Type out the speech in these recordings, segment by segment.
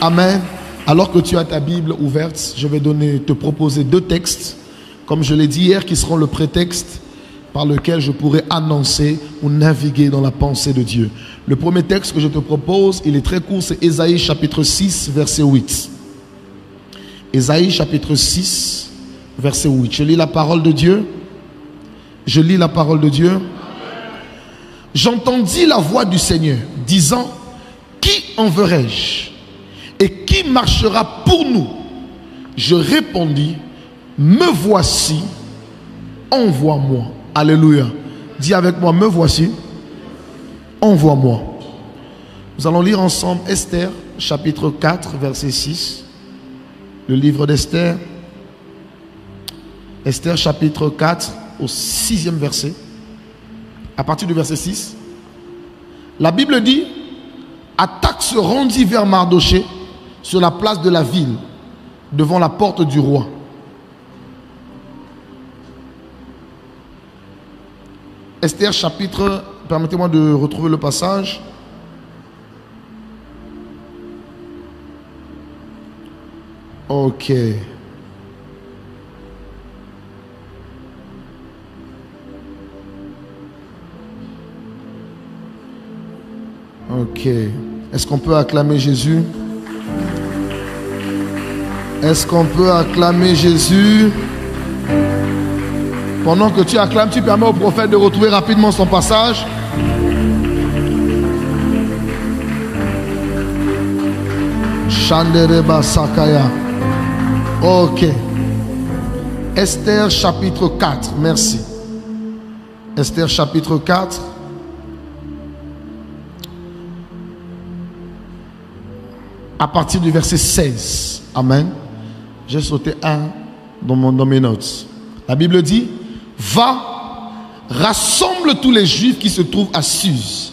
Amen. Alors que tu as ta Bible ouverte, je vais te proposer 2 textes, comme je l'ai dit hier, qui seront le prétexte par lequel je pourrai annoncer ou naviguer dans la pensée de Dieu. Le premier texte que je te propose, il est très court, c'est Ésaïe chapitre 6, verset 8. Ésaïe chapitre 6, verset 8. Je lis la parole de Dieu. Je lis la parole de Dieu. J'entendis la voix du Seigneur disant, qui enverrai-je? Et qui marchera pour nous? Je répondis, me voici, envoie-moi. Alléluia. Dis avec moi, me voici, envoie-moi. Nous allons lire ensemble Esther, chapitre 4, verset 6. Le livre d'Esther. Esther, chapitre 4, au 6e verset. À partir du verset 6. La Bible dit, Attaque se rendit vers Mardoché sur la place de la ville, devant la porte du roi. Esther chapitre, permettez-moi de retrouver le passage. Ok. Ok. Est-ce qu'on peut acclamer Jésus? Est-ce qu'on peut acclamer Jésus? Pendant que tu acclames, tu permets au prophète de retrouver rapidement son passage. Shandereba Sakaya. Ok. Esther chapitre 4. Merci. Esther chapitre 4. À partir du verset 16. Amen. J'ai sauté un dans mes notes. La Bible dit, va, rassemble tous les Juifs qui se trouvent à Suse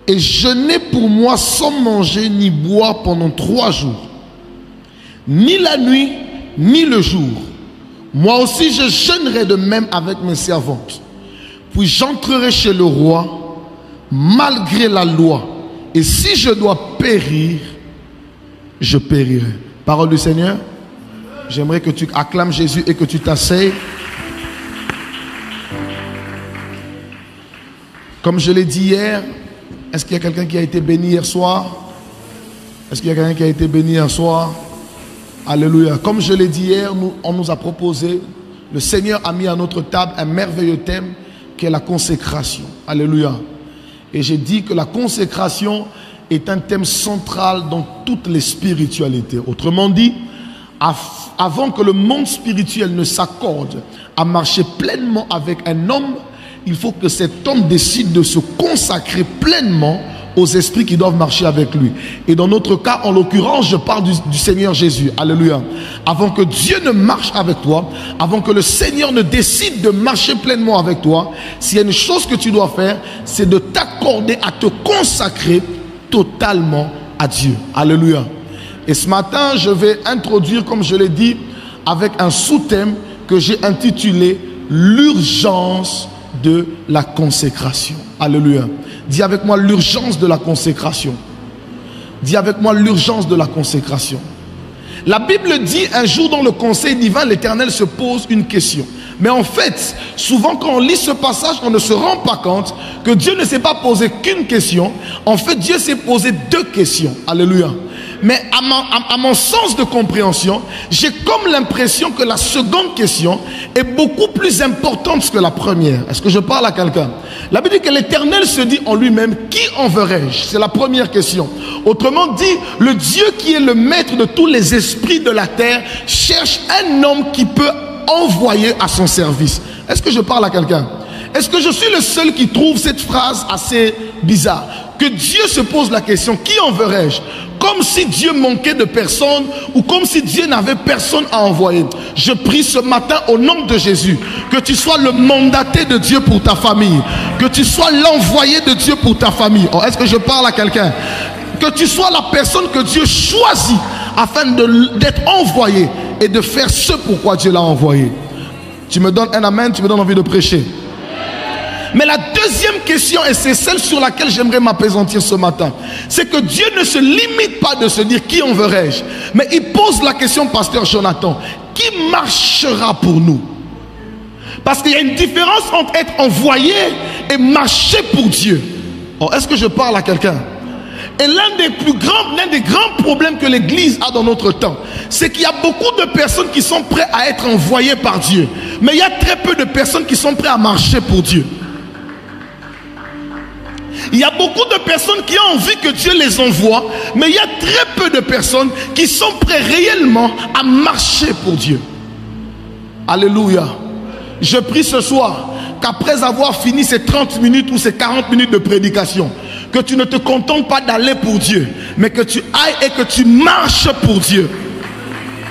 et jeûnez pour moi sans manger ni boire pendant 3 jours, ni la nuit ni le jour. Moi aussi je jeûnerai de même avec mes servantes. Puis j'entrerai chez le roi malgré la loi, et si je dois périr, je périrai. Parole du Seigneur. J'aimerais que tu acclames Jésus et que tu t'asseyes. Comme je l'ai dit hier, est-ce qu'il y a quelqu'un qui a été béni hier soir? Est-ce qu'il y a quelqu'un qui a été béni hier soir? Alléluia. Comme je l'ai dit hier, on nous a proposé, le Seigneur a mis à notre table un merveilleux thème qui est la consécration. Alléluia. Et j'ai dit que la consécration est un thème central dans toutes les spiritualités. Autrement dit, avant que le monde spirituel ne s'accorde à marcher pleinement avec un homme, il faut que cet homme décide de se consacrer pleinement aux esprits qui doivent marcher avec lui. Et dans notre cas, en l'occurrence, je parle du Seigneur Jésus. Alléluia. Avant que Dieu ne marche avec toi, avant que le Seigneur ne décide de marcher pleinement avec toi, s'il y a une chose que tu dois faire, c'est de t'accorder à te consacrer totalement à Dieu. Alléluia. Et ce matin, je vais introduire, comme je l'ai dit, avec un sous-thème que j'ai intitulé l'urgence de la consécration. Alléluia. Dis avec moi l'urgence de la consécration. Dis avec moi l'urgence de la consécration. La Bible dit un jour dans le conseil divin, l'Éternel se pose une question. Mais en fait, souvent quand on lit ce passage, on ne se rend pas compte que Dieu ne s'est pas posé qu'une question. En fait, Dieu s'est posé 2 questions. Alléluia. Mais à mon sens de compréhension, j'ai comme l'impression que la seconde question est beaucoup plus importante que la première. Est-ce que je parle à quelqu'un? La Bible dit que l'Éternel se dit en lui-même, qui enverrai-je? C'est la première question. Autrement dit, le Dieu qui est le maître de tous les esprits de la terre cherche un homme qui peut envoyer à son service. Est-ce que je parle à quelqu'un? Est-ce que je suis le seul qui trouve cette phrase assez bizarre? Que Dieu se pose la question, qui enverrai-je? Comme si Dieu manquait de personne ou comme si Dieu n'avait personne à envoyer. Je prie ce matin au nom de Jésus que tu sois le mandaté de Dieu pour ta famille, que tu sois l'envoyé de Dieu pour ta famille. Oh, est-ce que je parle à quelqu'un? Que tu sois la personne que Dieu choisit afin d'être envoyé et de faire ce pourquoi Dieu l'a envoyé. Tu me donnes un amen, tu me donnes envie de prêcher. Mais la deuxième question, et c'est celle sur laquelle j'aimerais m'appesantir ce matin, c'est que Dieu ne se limite pas de se dire qui enverrai-je, mais il pose la question, pasteur Jonathan, qui marchera pour nous? Parce qu'il y a une différence entre être envoyé et marcher pour Dieu. Oh, est-ce que je parle à quelqu'un? Et l'un des grands problèmes que l'Église a dans notre temps, c'est qu'il y a beaucoup de personnes qui sont prêtes à être envoyées par Dieu. Mais il y a très peu de personnes qui sont prêtes à marcher pour Dieu. Il y a beaucoup de personnes qui ont envie que Dieu les envoie, mais il y a très peu de personnes qui sont prêtes réellement à marcher pour Dieu. Alléluia. Je prie ce soir qu'après avoir fini ces 30 minutes ou ces 40 minutes de prédication, que tu ne te contentes pas d'aller pour Dieu, mais que tu ailles et que tu marches pour Dieu.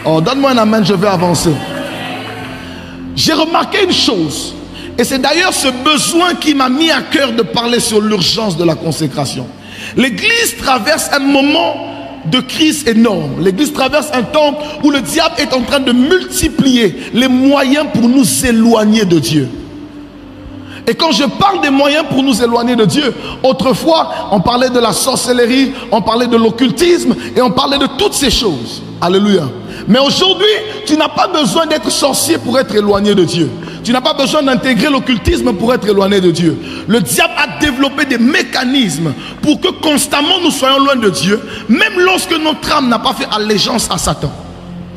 Oh, donne-moi un amen, je vais avancer. J'ai remarqué une chose, et c'est d'ailleurs ce besoin qui m'a mis à cœur de parler sur l'urgence de la consécration. L'Église traverse un moment de crise énorme. L'Église traverse un temps où le diable est en train de multiplier les moyens pour nous éloigner de Dieu. Et quand je parle des moyens pour nous éloigner de Dieu, autrefois, on parlait de la sorcellerie, on parlait de l'occultisme et on parlait de toutes ces choses. Alléluia. Mais aujourd'hui, tu n'as pas besoin d'être sorcier pour être éloigné de Dieu. Tu n'as pas besoin d'intégrer l'occultisme pour être éloigné de Dieu. Le diable a développé des mécanismes pour que constamment nous soyons loin de Dieu, même lorsque notre âme n'a pas fait allégeance à Satan.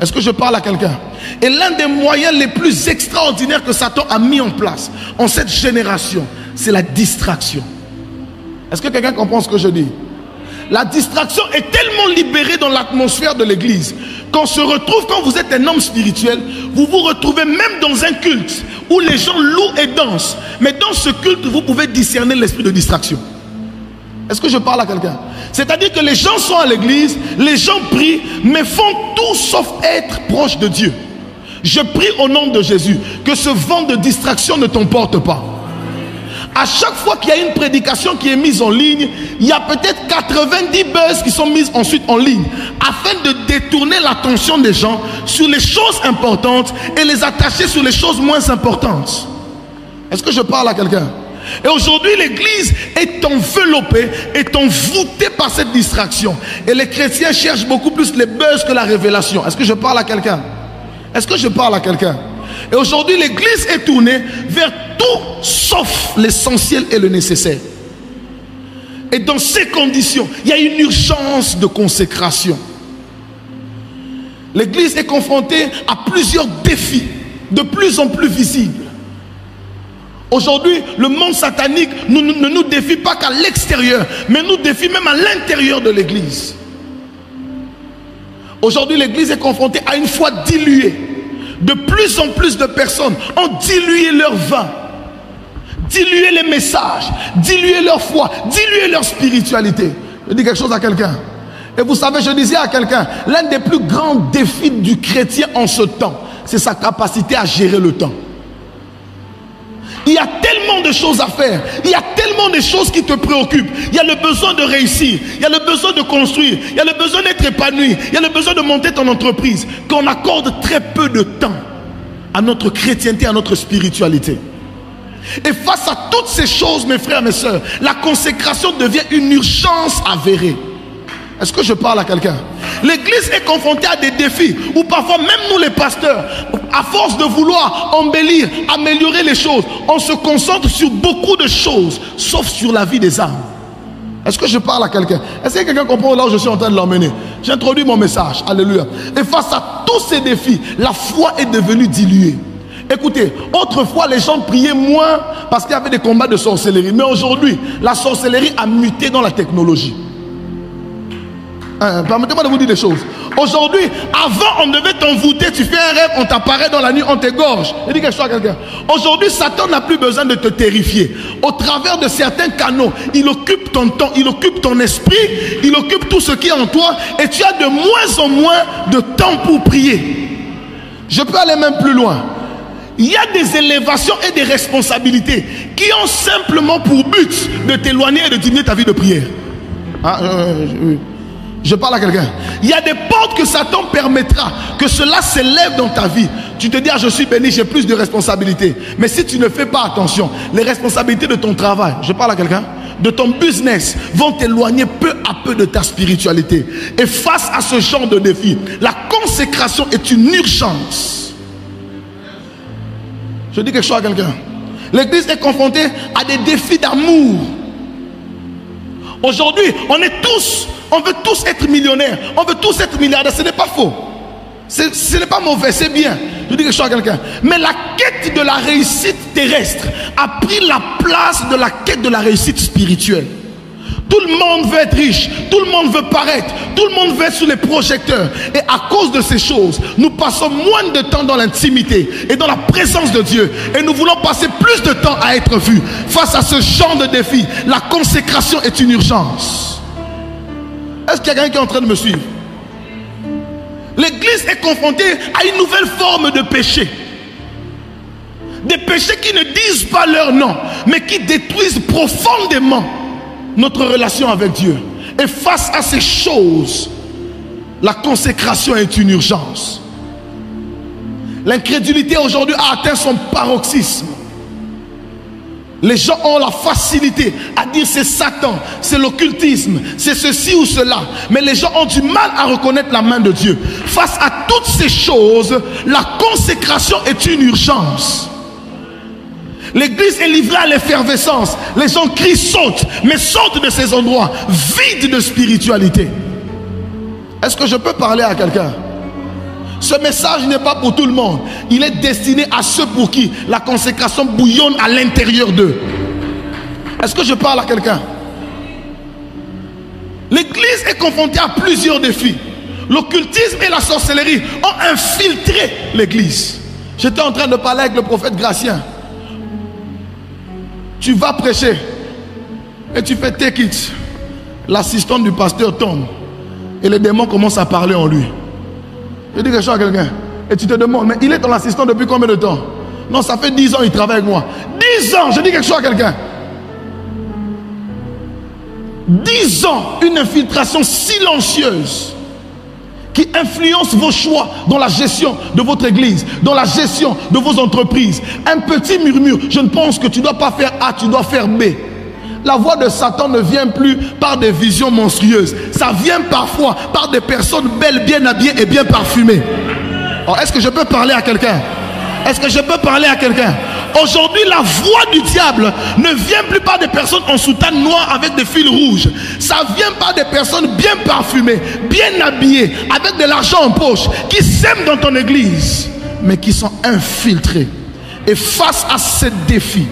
Est-ce que je parle à quelqu'un? Et l'un des moyens les plus extraordinaires que Satan a mis en place en cette génération, c'est la distraction. Est-ce que quelqu'un comprend ce que je dis? La distraction est tellement libérée dans l'atmosphère de l'église qu'on se retrouve, quand vous êtes un homme spirituel, vous vous retrouvez même dans un culte où les gens louent et dansent. Mais dans ce culte, vous pouvez discerner l'esprit de distraction. Est-ce que je parle à quelqu'un? C'est-à-dire que les gens sont à l'église, les gens prient, mais font tout sauf être proches de Dieu. Je prie au nom de Jésus que ce vent de distraction ne t'emporte pas. À chaque fois qu'il y a une prédication qui est mise en ligne, il y a peut-être 90 buzz qui sont mises ensuite en ligne afin de détourner l'attention des gens sur les choses importantes et les attacher sur les choses moins importantes. Est-ce que je parle à quelqu'un? Et aujourd'hui, l'église est enveloppée, est envoûtée par cette distraction. Et les chrétiens cherchent beaucoup plus les buzz que la révélation. Est-ce que je parle à quelqu'un? Est-ce que je parle à quelqu'un? Et aujourd'hui, l'église est tournée vers tout sauf l'essentiel et le nécessaire. Et dans ces conditions, il y a une urgence de consécration. L'église est confrontée à plusieurs défis de plus en plus visibles. Aujourd'hui, le monde satanique ne nous défie pas qu'à l'extérieur, mais nous défie même à l'intérieur de l'église. Aujourd'hui, l'église est confrontée à une foi diluée. De plus en plus de personnes ont dilué leur vin, dilué les messages, dilué leur foi, dilué leur spiritualité. Je dis quelque chose à quelqu'un. Et vous savez, je disais à quelqu'un, l'un des plus grands défis du chrétien en ce temps, c'est sa capacité à gérer le temps. Il y a tellement de choses à faire. Il y a tellement de choses qui te préoccupent. Il y a le besoin de réussir. Il y a le besoin de construire. Il y a le besoin d'être épanoui. Il y a le besoin de monter ton entreprise. Qu'on accorde très peu de temps à notre chrétienté, à notre spiritualité. Et face à toutes ces choses, mes frères, mes sœurs, la consécration devient une urgence avérée. Est-ce que je parle à quelqu'un? L'église est confrontée à des défis où parfois même nous les pasteurs, à force de vouloir embellir, améliorer les choses, on se concentre sur beaucoup de choses sauf sur la vie des âmes. Est-ce que je parle à quelqu'un? Est-ce que quelqu'un comprend là où je suis en train de l'emmener? J'introduis mon message, alléluia. Et face à tous ces défis, la foi est devenue diluée. Écoutez, autrefois les gens priaient moins parce qu'il y avait des combats de sorcellerie. Mais aujourd'hui, la sorcellerie a muté dans la technologie. Permettez-moi de vous dire des choses. Aujourd'hui, avant on devait t'envoûter, tu fais un rêve, on t'apparaît dans la nuit, on t'égorge. Je dis quelque chose à quelqu'un. Aujourd'hui, Satan n'a plus besoin de te terrifier. Au travers de certains canaux, il occupe ton temps, il occupe ton esprit, il occupe tout ce qui est en toi, et tu as de moins en moins de temps pour prier. Je peux aller même plus loin. Il y a des élévations et des responsabilités qui ont simplement pour but de t'éloigner et de diminuer ta vie de prière. Je parle à quelqu'un. Il y a des portes que Satan permettra que cela s'élève dans ta vie. Tu te dis, ah, je suis béni, j'ai plus de responsabilités. Mais si tu ne fais pas attention, les responsabilités de ton travail, je parle à quelqu'un, de ton business, vont t'éloigner peu à peu de ta spiritualité. Et face à ce genre de défi, la consécration est une urgence. Je dis quelque chose à quelqu'un. L'église est confrontée à des défis d'amour. Aujourd'hui, on veut tous être millionnaires, on veut tous être milliardaires. Ce n'est pas faux. Ce n'est pas mauvais, c'est bien. Je dis quelque chose à quelqu'un. Mais la quête de la réussite terrestre a pris la place de la quête de la réussite spirituelle. Tout le monde veut être riche, tout le monde veut paraître, tout le monde veut être sous les projecteurs. Et à cause de ces choses, nous passons moins de temps dans l'intimité et dans la présence de Dieu. Et nous voulons passer plus de temps à être vus. Face à ce genre de défi, la consécration est une urgence. Est-ce qu'il y a quelqu'un qui est en train de me suivre? L'église est confrontée à une nouvelle forme de péché. Des péchés qui ne disent pas leur nom, mais qui détruisent profondément notre relation avec Dieu. Et face à ces choses, la consécration est une urgence. L'incrédulité aujourd'hui a atteint son paroxysme. Les gens ont la facilité à dire c'est Satan, c'est l'occultisme, c'est ceci ou cela. Mais les gens ont du mal à reconnaître la main de Dieu. Face à toutes ces choses, la consécration est une urgence. L'église est livrée à l'effervescence. Les gens crient, sautent, mais sautent de ces endroits vides de spiritualité. Est-ce que je peux parler à quelqu'un? Ce message n'est pas pour tout le monde. Il est destiné à ceux pour qui la consécration bouillonne à l'intérieur d'eux. Est-ce que je parle à quelqu'un? L'église est confrontée à plusieurs défis. L'occultisme et la sorcellerie ont infiltré l'église. J'étais en train de parler avec le prophète Gratien. Tu vas prêcher et tu fais take it. L'assistant du pasteur tombe et les démons commencent à parler en lui. Je dis quelque chose à quelqu'un et tu te demandes, mais il est ton assistant depuis combien de temps? Non, ça fait 10 ans il travaille avec moi. 10 ans, je dis quelque chose à quelqu'un. 10 ans, une infiltration silencieuse qui influence vos choix dans la gestion de votre église, dans la gestion de vos entreprises. Un petit murmure, je ne pense que tu ne dois pas faire A, tu dois faire B. La voix de Satan ne vient plus par des visions monstrueuses. Ça vient parfois par des personnes belles, bien habillées et bien parfumées. Oh, est-ce que je peux parler à quelqu'un? Est-ce que je peux parler à quelqu'un? Aujourd'hui, la voix du diable ne vient plus par des personnes en soutane noire avec des fils rouges. Ça vient par des personnes bien parfumées, bien habillées, avec de l'argent en poche, qui sèment dans ton église, mais qui sont infiltrées. Et face à ce défi,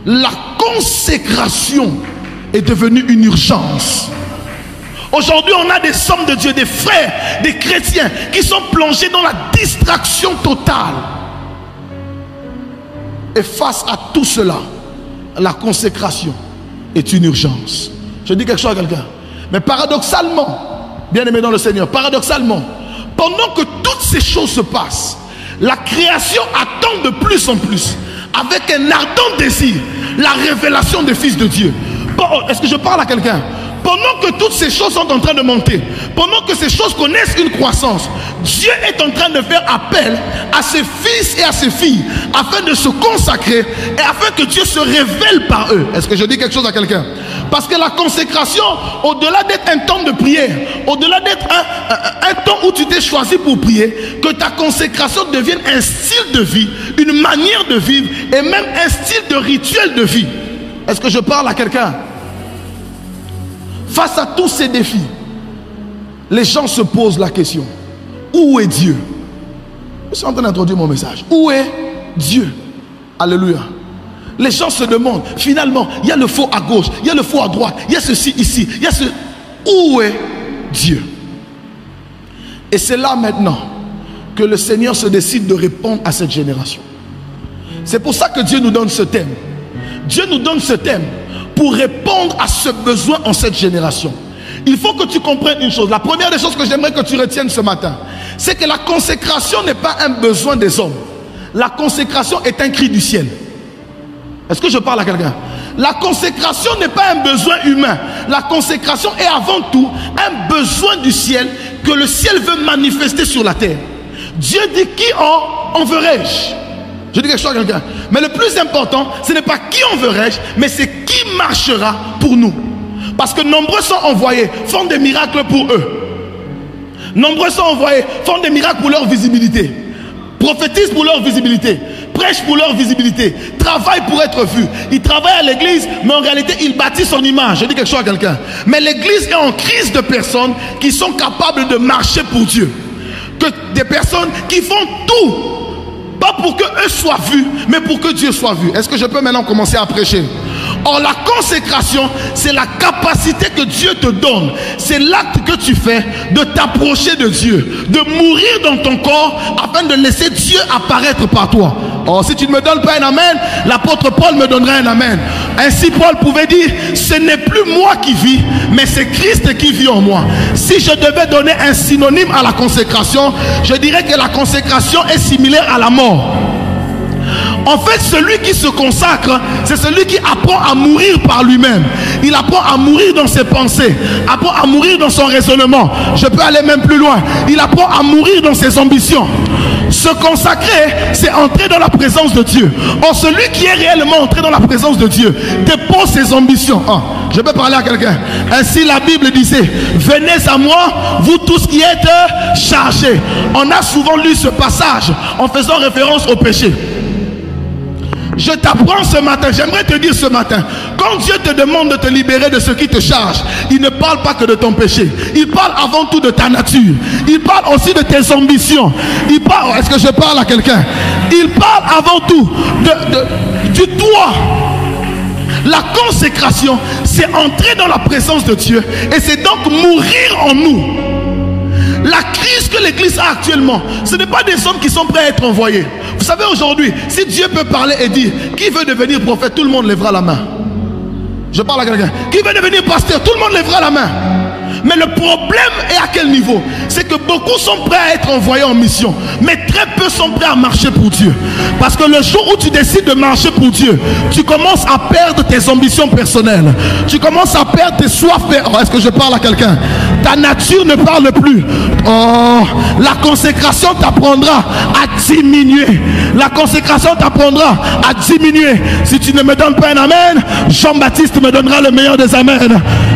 la consécration est devenue une urgence. Aujourd'hui, on a des hommes de Dieu, des frères, des chrétiens qui sont plongés dans la distraction totale. Et face à tout cela, la consécration est une urgence. Je dis quelque chose à quelqu'un. Mais paradoxalement, bien aimé dans le Seigneur, paradoxalement, pendant que toutes ces choses se passent, la création attend de plus en plus, avec un ardent désir, la révélation des fils de Dieu. Bon, est-ce que je parle à quelqu'un? Pendant que toutes ces choses sont en train de monter, pendant que ces choses connaissent une croissance, Dieu est en train de faire appel à ses fils et à ses filles afin de se consacrer et afin que Dieu se révèle par eux. Est-ce que je dis quelque chose à quelqu'un? Parce que la consécration, au-delà d'être un temps de prière, au-delà d'être un temps où tu t'es choisi pour prier, que ta consécration devienne un style de vie, une manière de vivre et même un style de rituel de vie. Est-ce que je parle à quelqu'un? Face à tous ces défis, les gens se posent la question: où est Dieu? Je suis en train d'introduire mon message. Où est Dieu? Alléluia. Les gens se demandent, finalement, il y a le faux à gauche, il y a le faux à droite, il y a ceci ici, il y a ce... Où est Dieu? Et c'est là maintenant que le Seigneur se décide de répondre à cette génération. C'est pour ça que Dieu nous donne ce thème. Dieu nous donne ce thème pour répondre à ce besoin en cette génération. Il faut que tu comprennes une chose. La première des choses que j'aimerais que tu retiennes ce matin, c'est que la consécration n'est pas un besoin des hommes. La consécration est un cri du ciel. Est-ce que je parle à quelqu'un? La consécration n'est pas un besoin humain. La consécration est avant tout un besoin du ciel que le ciel veut manifester sur la terre. Dieu dit qui enverrai-je? Je dis quelque chose à quelqu'un. Mais le plus important, ce n'est pas qui enverrai-je, mais c'est qui marchera pour nous. Parce que nombreux sont envoyés, font des miracles pour eux. Nombreux sont envoyés, font des miracles pour leur visibilité. Prophétisent pour leur visibilité. Prêchent pour leur visibilité. Travaillent pour être vus. Ils travaillent à l'église, mais en réalité, ils bâtissent son image. Je dis quelque chose à quelqu'un. Mais l'église est en crise de personnes qui sont capables de marcher pour Dieu. Que des personnes qui font tout, pas pour que eux soient vus, mais pour que Dieu soit vu. Est-ce que je peux maintenant commencer à prêcher? Or, la consécration, c'est la capacité que Dieu te donne. C'est l'acte que tu fais de t'approcher de Dieu, de mourir dans ton corps afin de laisser Dieu apparaître par toi. Or, si tu ne me donnes pas un amen, l'apôtre Paul me donnera un amen. Ainsi, Paul pouvait dire, ce n'est plus moi qui vis, mais c'est Christ qui vit en moi. Si je devais donner un synonyme à la consécration, je dirais que la consécration est similaire à la mort. En fait, celui qui se consacre, c'est celui qui apprend à mourir par lui-même. Il apprend à mourir dans ses pensées, apprend à mourir dans son raisonnement. Je peux aller même plus loin. Il apprend à mourir dans ses ambitions. Se consacrer, c'est entrer dans la présence de Dieu. Or, celui qui est réellement entré dans la présence de Dieu dépose ses ambitions. Je peux parler à quelqu'un. Ainsi, la Bible disait, venez à moi, vous tous qui êtes chargés. On a souvent lu ce passage en faisant référence au péché. Je t'apprends ce matin, j'aimerais te dire ce matin, quand Dieu te demande de te libérer de ce qui te charge, il ne parle pas que de ton péché. Il parle avant tout de ta nature. Il parle aussi de tes ambitions. Il parle, est-ce que je parle à quelqu'un? Il parle avant tout du toi. La consécration, c'est entrer dans la présence de Dieu et c'est donc mourir en nous. La crise que l'église a actuellement, ce n'est pas des hommes qui sont prêts à être envoyés. Vous savez, aujourd'hui, si Dieu peut parler et dire qui veut devenir prophète, tout le monde lèvera la main. Je parle à quelqu'un. Qui veut devenir pasteur, tout le monde lèvera la main. Mais le problème est à quel niveau? C'est que beaucoup sont prêts à être envoyés en mission, mais très peu sont prêts à marcher pour Dieu. Parce que le jour où tu décides de marcher pour Dieu, tu commences à perdre tes ambitions personnelles. Tu commences à perdre tes soifs. Est-ce que je parle à quelqu'un? Ta nature ne parle plus. La consécration t'apprendra à diminuer. La consécration t'apprendra à diminuer. Si tu ne me donnes pas un amen, Jean-Baptiste me donnera le meilleur des amens.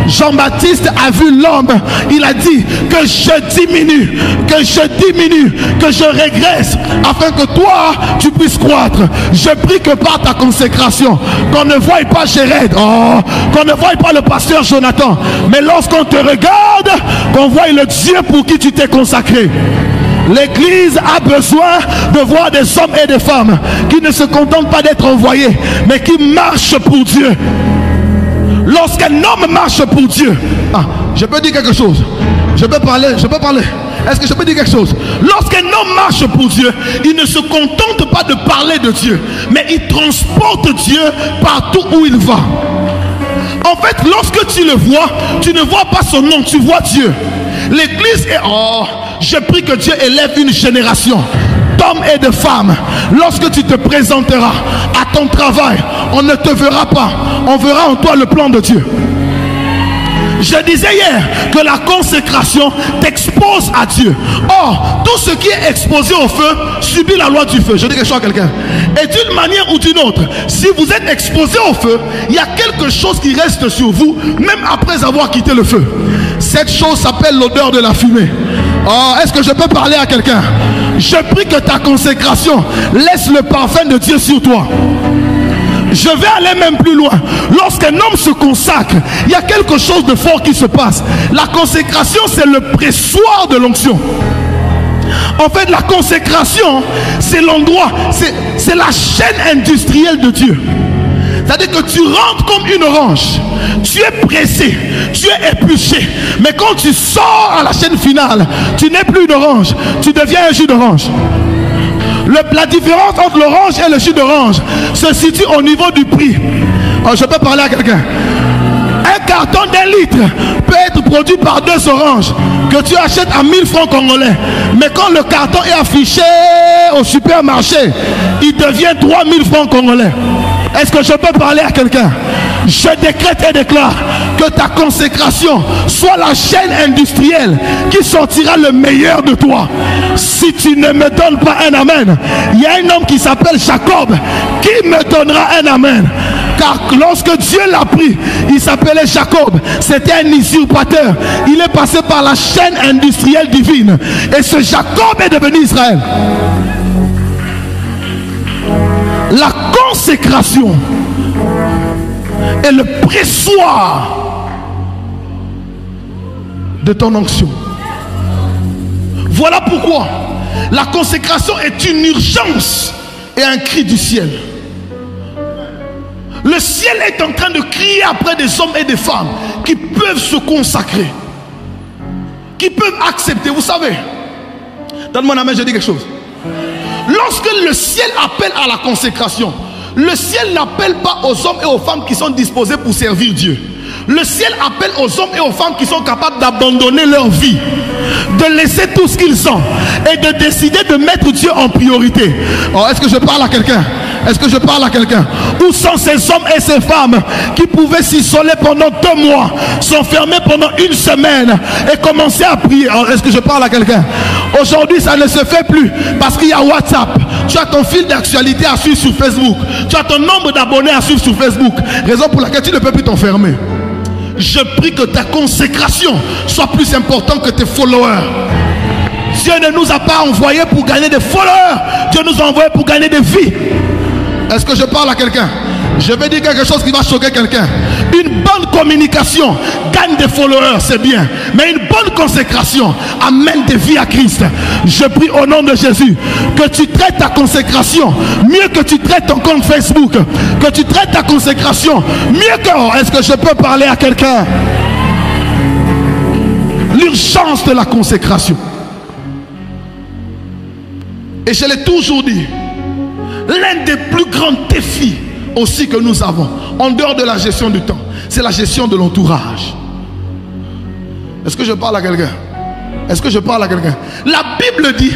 Jean-Baptiste a vu l'homme, il a dit que je diminue, que je régresse, afin que toi, tu puisses croître. Je prie que par ta consécration, qu'on ne voie pas Jéred, qu'on ne voie pas le pasteur Jonathan, mais lorsqu'on te regarde, qu'on voie le Dieu pour qui tu t'es consacré. L'église a besoin de voir des hommes et des femmes qui ne se contentent pas d'être envoyés, mais qui marchent pour Dieu. Lorsqu'un homme marche pour Dieu, je peux dire quelque chose. Je peux parler. Est-ce que je peux dire quelque chose? Lorsqu'un homme marche pour Dieu, il ne se contente pas de parler de Dieu, mais il transporte Dieu partout où il va. En fait, lorsque tu le vois, tu ne vois pas son nom, tu vois Dieu. L'église est... je prie que Dieu élève une génération d'hommes et de femmes. Lorsque tu te présenteras à ton travail, on ne te verra pas. On verra en toi le plan de Dieu. Je disais hier que la consécration t'expose à Dieu. Or, tout ce qui est exposé au feu subit la loi du feu. Je dis quelque chose à quelqu'un. Et d'une manière ou d'une autre, si vous êtes exposé au feu, il y a quelque chose qui reste sur vous, même après avoir quitté le feu. Cette chose s'appelle l'odeur de la fumée. Est-ce que je peux parler à quelqu'un? Je prie que ta consécration laisse le parfum de Dieu sur toi. Je vais aller même plus loin. Lorsqu'un homme se consacre, il y a quelque chose de fort qui se passe. La consécration, c'est le pressoir de l'onction. En fait, la consécration, c'est l'endroit, c'est la chaîne industrielle de Dieu. C'est-à-dire que tu rentres comme une orange. Tu es pressé, tu es épluché. Mais quand tu sors à la chaîne finale, tu n'es plus une orange, tu deviens un jus d'orange. La différence entre l'orange et le jus d'orange se situe au niveau du prix. Je peux parler à quelqu'un. Un carton d'1 litre peut être produit par 2 oranges que tu achètes à 1000 francs congolais. Mais quand le carton est affiché au supermarché, il devient 3000 francs congolais. Est-ce que je peux parler à quelqu'un? Je décrète et déclare que ta consécration soit la chaîne industrielle qui sortira le meilleur de toi. Si tu ne me donnes pas un amen, il y a un homme qui s'appelle Jacob qui me donnera un amen. Car lorsque Dieu l'a pris, il s'appelait Jacob. C'était un usurpateur. Il est passé par la chaîne industrielle divine. Et ce Jacob est devenu Israël. La consécration est le pressoir de ton onction. Voilà pourquoi la consécration est une urgence et un cri du ciel. Le ciel est en train de crier après des hommes et des femmes qui peuvent se consacrer, qui peuvent accepter. Vous savez, donne-moi la main, je dis quelque chose. Lorsque le ciel appelle à la consécration, le ciel n'appelle pas aux hommes et aux femmes qui sont disposés pour servir Dieu. Le ciel appelle aux hommes et aux femmes qui sont capables d'abandonner leur vie, de laisser tout ce qu'ils sont et de décider de mettre Dieu en priorité. Oh, est-ce que je parle à quelqu'un? Est-ce que je parle à quelqu'un? Où sont ces hommes et ces femmes qui pouvaient s'isoler pendant 2 mois, s'enfermer pendant 1 semaine et commencer à prier? Oh, est-ce que je parle à quelqu'un? Aujourd'hui, ça ne se fait plus parce qu'il y a WhatsApp. Tu as ton fil d'actualité à suivre sur Facebook. Tu as ton nombre d'abonnés à suivre sur Facebook. Raison pour laquelle tu ne peux plus t'enfermer. Je prie que ta consécration soit plus importante que tes followers. Dieu ne nous a pas envoyés pour gagner des followers. Dieu nous a envoyés pour gagner des vies. Est-ce que je parle à quelqu'un? Je vais dire quelque chose qui va choquer quelqu'un. Une bonne communication gagne des followers, c'est bien. Mais une bonne consécration amène des vies à Christ. Je prie au nom de Jésus que tu traites ta consécration mieux que tu traites ton compte Facebook. Que tu traites ta consécration mieux que... Oh, est-ce que je peux parler à quelqu'un? L'urgence de la consécration. Et je l'ai toujours dit, l'un des plus grands défis aussi que nous avons, en dehors de la gestion du temps, c'est la gestion de l'entourage. Est-ce que je parle à quelqu'un? Est-ce que je parle à quelqu'un? La Bible dit,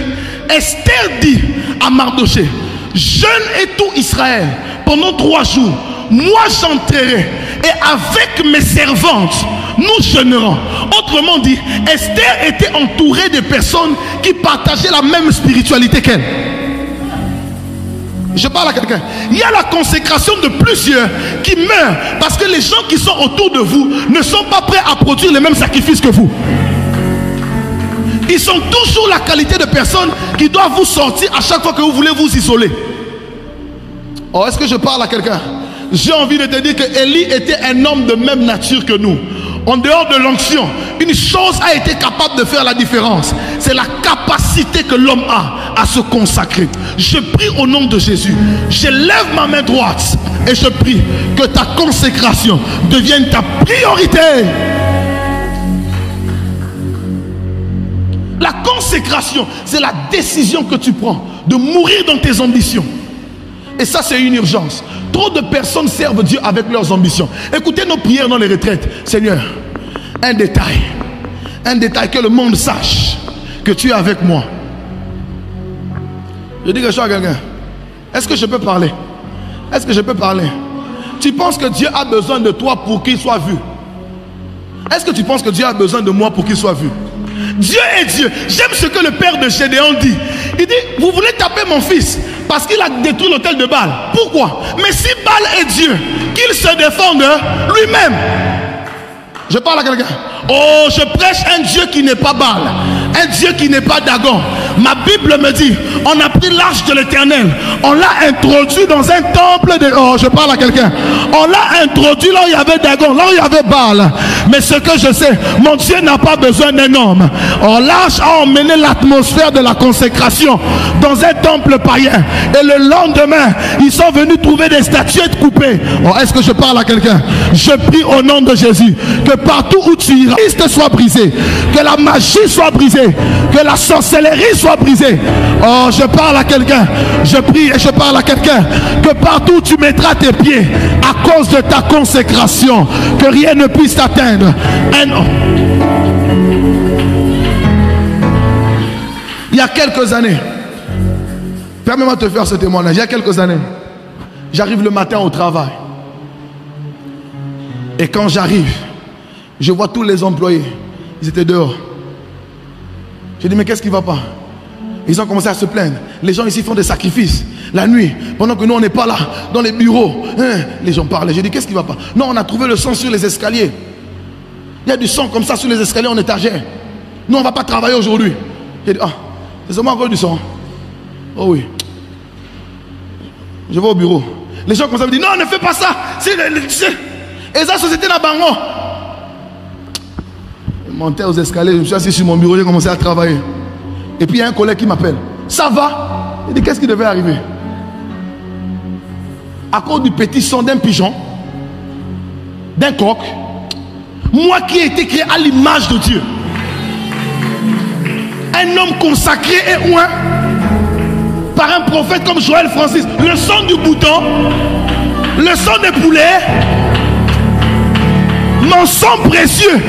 Esther dit à Mardoché, jeûne et tout Israël pendant 3 jours, moi j'entrerai et avec mes servantes nous jeûnerons. Autrement dit, Esther était entourée de personnes qui partageaient la même spiritualité qu'elle. Je parle à quelqu'un. Il y a la consécration de plusieurs qui meurent parce que les gens qui sont autour de vous ne sont pas prêts à produire les mêmes sacrifices que vous. Ils sont toujours la qualité de personnes qui doivent vous sortir à chaque fois que vous voulez vous isoler. Oh, est-ce que je parle à quelqu'un? J'ai envie de te dire que Élie était un homme de même nature que nous. En dehors de l'onction, une chose a été capable de faire la différence. C'est la capacité que l'homme a à se consacrer. Je prie au nom de Jésus. Je lève ma main droite et je prie que ta consécration devienne ta priorité. La consécration, c'est la décision que tu prends de mourir dans tes ambitions. Et ça, c'est une urgence. Trop de personnes servent Dieu avec leurs ambitions. Écoutez nos prières dans les retraites. Seigneur, un détail que le monde sache que tu es avec moi. Je dis quelque chose à quelqu'un. Est-ce que je peux parler? Est-ce que je peux parler? Tu penses que Dieu a besoin de toi pour qu'il soit vu? Est-ce que tu penses que Dieu a besoin de moi pour qu'il soit vu? Dieu est Dieu. J'aime ce que le père de Gédéon dit. Il dit, vous voulez taper mon fils parce qu'il a détruit l'autel de Baal. Pourquoi? Mais si Baal est Dieu, qu'il se défende lui-même. Je parle à quelqu'un. Oh, je prêche un Dieu qui n'est pas Baal, un Dieu qui n'est pas Dagon. Ma Bible me dit, on a pris l'arche de l'Éternel, on l'a introduit dans un temple de... Oh, je parle à quelqu'un. On l'a introduit là où il y avait Dagon, là où il y avait Baal. Mais ce que je sais, mon Dieu n'a pas besoin d'un homme. Oh, l'arche a emmené l'atmosphère de la consécration dans un temple païen. Et le lendemain, ils sont venus trouver des statuettes coupées. Oh, est-ce que je parle à quelqu'un? Je prie au nom de Jésus que partout où tu iras, Christ soit brisé, que la magie soit brisée, que la sorcellerie soit brisée. Oh, je parle à quelqu'un. Je prie et je parle à quelqu'un que partout où tu mettras tes pieds, à cause de ta consécration, que rien ne puisse t'atteindre. Il y a quelques années, permets-moi de te faire ce témoignage. Il y a quelques années, j'arrive le matin au travail. Et quand j'arrive, je vois tous les employés. Ils étaient dehors. J'ai dit, mais qu'est-ce qui ne va pas? Ils ont commencé à se plaindre. Les gens ici font des sacrifices la nuit, pendant que nous on n'est pas là, dans les bureaux. Les gens parlaient. J'ai dit, qu'est-ce qui ne va pas? Non, on a trouvé le sang sur les escaliers. Il y a du sang comme ça sur les escaliers en étagère. Nous on ne va pas travailler aujourd'hui. J'ai dit, ah, c'est seulement encore du sang. Oh oui. Je vais au bureau. Les gens comme ça me disent, non, ne fais pas ça. Et ça, société n'a pas bango. Je montais aux escaliers, je me suis assis sur mon bureau, j'ai commencé à travailler. Et puis il y a un collègue qui m'appelle. Ça va? Il dit, qu'est-ce qui devait arriver? À cause du petit son d'un pigeon, d'un coq, moi qui ai été créé à l'image de Dieu, un homme consacré et oint par un prophète comme Joël Francis, le sang du bouton, le sang des poulets, mon sang précieux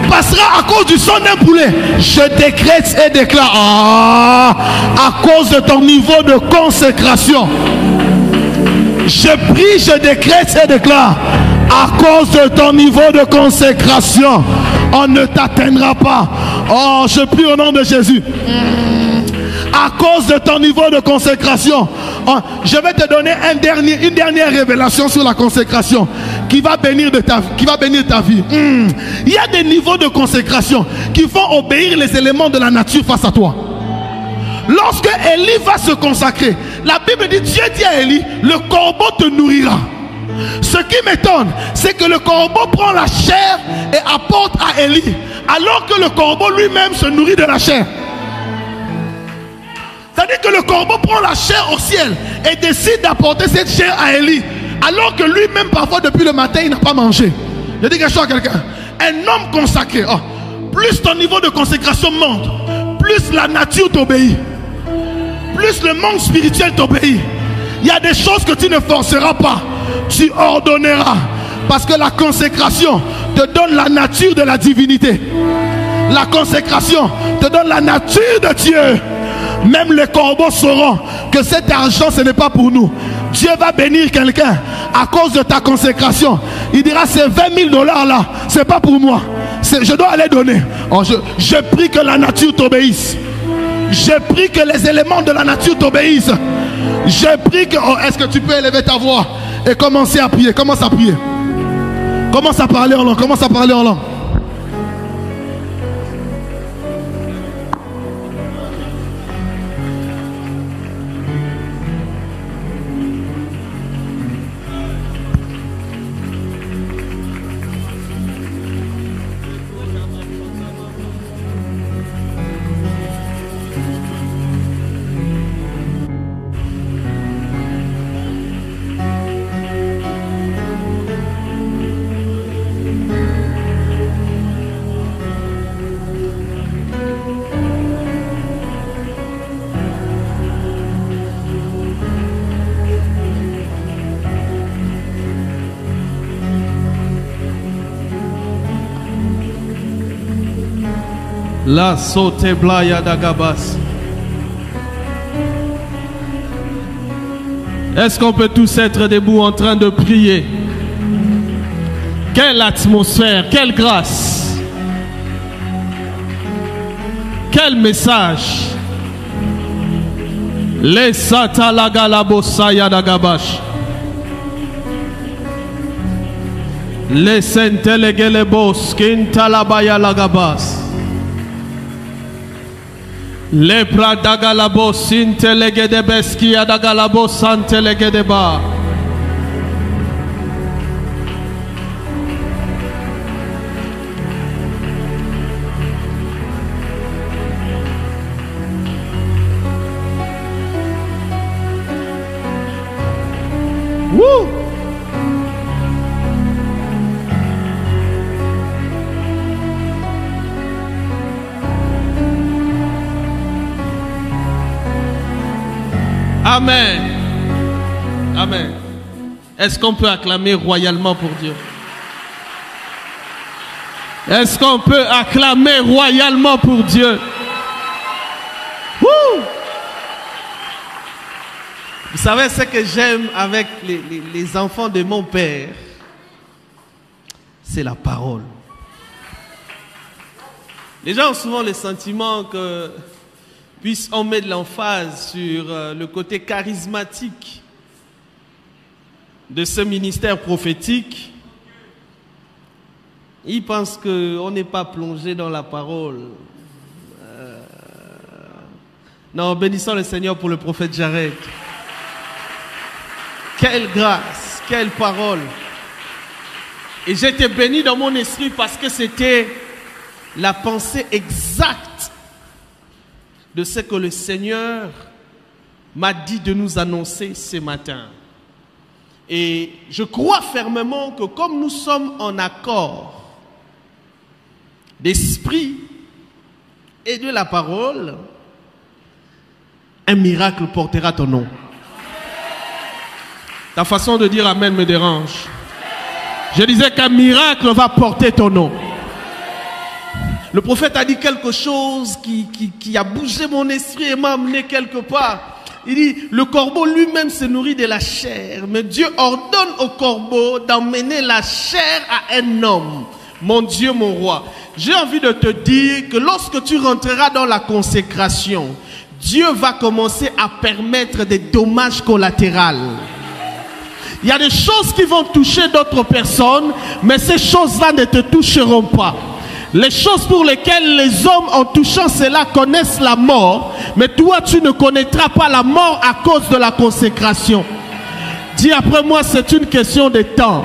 passera à cause du sang d'un poulet. Je décrète et déclare, à cause de ton niveau de consécration, je prie, je décrète et déclare, à cause de ton niveau de consécration, on ne t'atteindra pas. Oh, je prie au nom de Jésus. À cause de ton niveau de consécration, je vais te donner une dernière révélation sur la consécration qui va bénir ta vie. Il y a des niveaux de consécration qui font obéir les éléments de la nature face à toi. Lorsque Élie va se consacrer, la Bible dit, Dieu dit à Élie, le corbeau te nourrira. Ce qui m'étonne, c'est que le corbeau prend la chair et apporte à Élie, alors que le corbeau lui-même se nourrit de la chair. C'est-à-dire que le corbeau prend la chair au ciel et décide d'apporter cette chair à Élie, alors que lui-même parfois depuis le matin il n'a pas mangé. Je dis quelque chose à quelqu'un. Un homme consacré, plus ton niveau de consécration monte, plus la nature t'obéit, plus le monde spirituel t'obéit. Il y a des choses que tu ne forceras pas, tu ordonneras, parce que la consécration te donne la nature de la divinité. La consécration te donne la nature de Dieu. Même les corbeaux sauront que cet argent ce n'est pas pour nous. Dieu va bénir quelqu'un à cause de ta consécration. Il dira, ces 20 000 $ là, c'est pas pour moi, je dois les donner. Je prie que la nature t'obéisse. Je prie que les éléments de la nature t'obéissent. Je prie que... est-ce que tu peux élever ta voix et commencer à prier? Commence à prier. Commence à parler en langue. Commence à parler en langue. La sote blaya d'agabas. Est-ce qu'on peut tous être debout en train de prier? Quelle atmosphère, quelle grâce, quel message. Les satalagalabossaya d'agabash. Les sentelegelebos kintalabaya lagabas. Le pradagalabos intelegedebeski adagalabos santelegedeba. Woo! Amen. Amen. Est-ce qu'on peut acclamer royalement pour Dieu? Est-ce qu'on peut acclamer royalement pour Dieu? Woo! Vous savez ce que j'aime avec les enfants de mon père? c'est la parole. Les gens ont souvent le sentiment que, puisqu'on met de l'emphase sur le côté charismatique de ce ministère prophétique, ils pensent qu'on n'est pas plongé dans la parole. Non, bénissons le Seigneur pour le prophète Jared. Quelle grâce, quelle parole. Et j'étais béni dans mon esprit parce que c'était la pensée exacte de ce que le Seigneur m'a dit de nous annoncer ce matin. Et je crois fermement que comme nous sommes en accord d'esprit et de la parole, un miracle portera ton nom. Ta façon de dire amen me dérange. Je disais qu'un miracle va porter ton nom. Le prophète a dit quelque chose qui a bougé mon esprit et m'a amené quelque part. Il dit, le corbeau lui-même se nourrit de la chair, mais Dieu ordonne au corbeau d'emmener la chair à un homme. Mon Dieu, mon roi. J'ai envie de te dire que lorsque tu rentreras dans la consécration, Dieu va commencer à permettre des dommages collatéraux. Il y a des choses qui vont toucher d'autres personnes, mais ces choses-là ne te toucheront pas. Les choses pour lesquelles les hommes en touchant cela connaissent la mort, mais toi tu ne connaîtras pas la mort à cause de la consécration. Dis après moi, c'est une question de temps.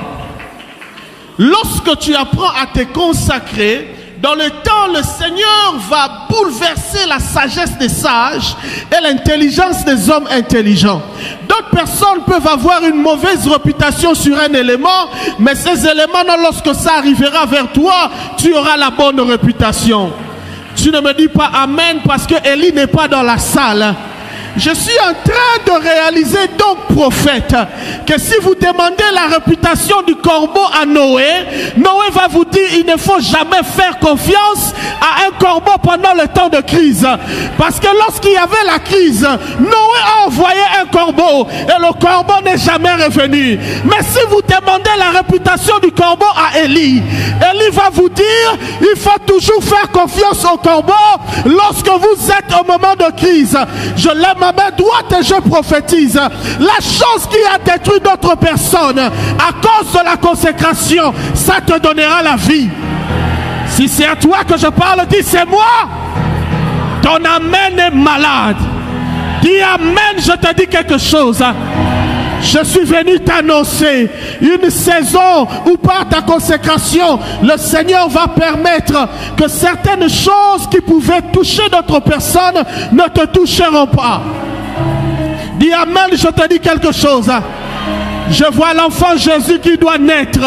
Lorsque tu apprends à te consacrer, dans le temps, le Seigneur va bouleverser la sagesse des sages et l'intelligence des hommes intelligents. D'autres personnes peuvent avoir une mauvaise réputation sur un élément, mais ces éléments, lorsque ça arrivera vers toi, tu auras la bonne réputation. Tu ne me dis pas amen parce que Élie n'est pas dans la salle. Je suis en train de réaliser donc, prophète, que si vous demandez la réputation du corbeau à Noé, Noé va vous dire il ne faut jamais faire confiance à un corbeau pendant le temps de crise. Parce que lorsqu'il y avait la crise, Noé a envoyé un corbeau et le corbeau n'est jamais revenu. Mais si vous demandez la réputation du corbeau à Élie, Élie va vous dire il faut toujours faire confiance au corbeau lorsque vous êtes au moment de crise. Je l'aime ma main droite et je prophétise. La chose qui a détruit d'autres personnes à cause de la consécration, ça te donnera la vie. Si c'est à toi que je parle, dis c'est moi. Ton amen est malade. Dis amen, je te dis quelque chose. Je suis venu t'annoncer une saison où par ta consécration, le Seigneur va permettre que certaines choses qui pouvaient toucher d'autres personnes ne te toucheront pas. Dis amen, je te dis quelque chose. Je vois l'enfant Jésus qui doit naître.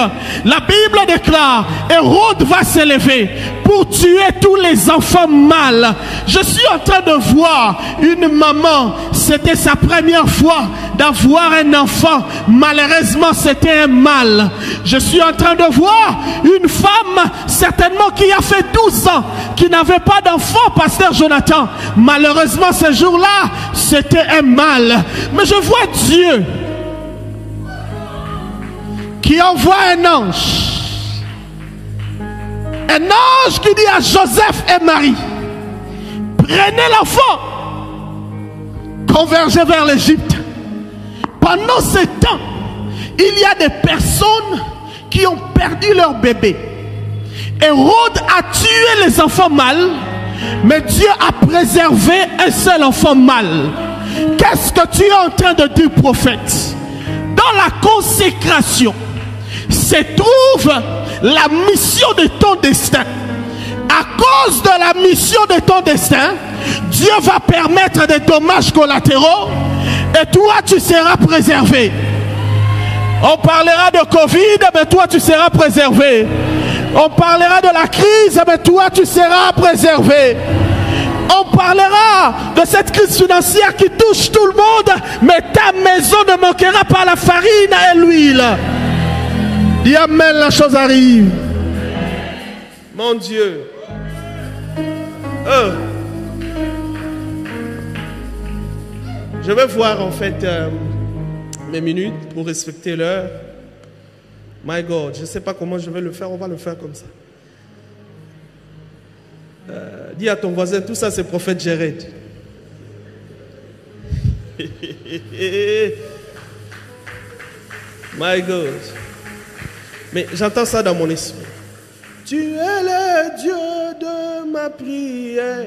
La Bible déclare, Hérode va s'élever pour tuer tous les enfants mâles. Je suis en train de voir une maman, c'était sa première fois d'avoir un enfant. Malheureusement, c'était un mâle. Je suis en train de voir une femme, certainement qui a fait 12 ans, qui n'avait pas d'enfant, pasteur Jonathan. Malheureusement, ce jour-là, c'était un mâle. Mais je vois Dieu qui envoie un ange qui dit à Joseph et Marie, prenez l'enfant, convergez vers l'Égypte. Pendant ce temps, il y a des personnes qui ont perdu leur bébé. Hérode a tué les enfants mâles, mais Dieu a préservé un seul enfant mâle. Qu'est-ce que tu es en train de dire, prophète? Dans la consécration se trouve la mission de ton destin. À cause de la mission de ton destin, Dieu va permettre des dommages collatéraux et toi tu seras préservé. On parlera de Covid, mais toi tu seras préservé. On parlera de la crise, mais toi tu seras préservé. On parlera de cette crise financière qui touche tout le monde, mais ta maison ne manquera pas la farine et l'huile. Dis amen, la chose arrive. Mon Dieu. Je vais voir en fait mes minutes pour respecter l'heure. My God, je ne sais pas comment je vais le faire, on va le faire comme ça. Dis à ton voisin, tout ça c'est prophète Jared. My God. Mais j'entends ça dans mon esprit. Tu es le Dieu de ma prière.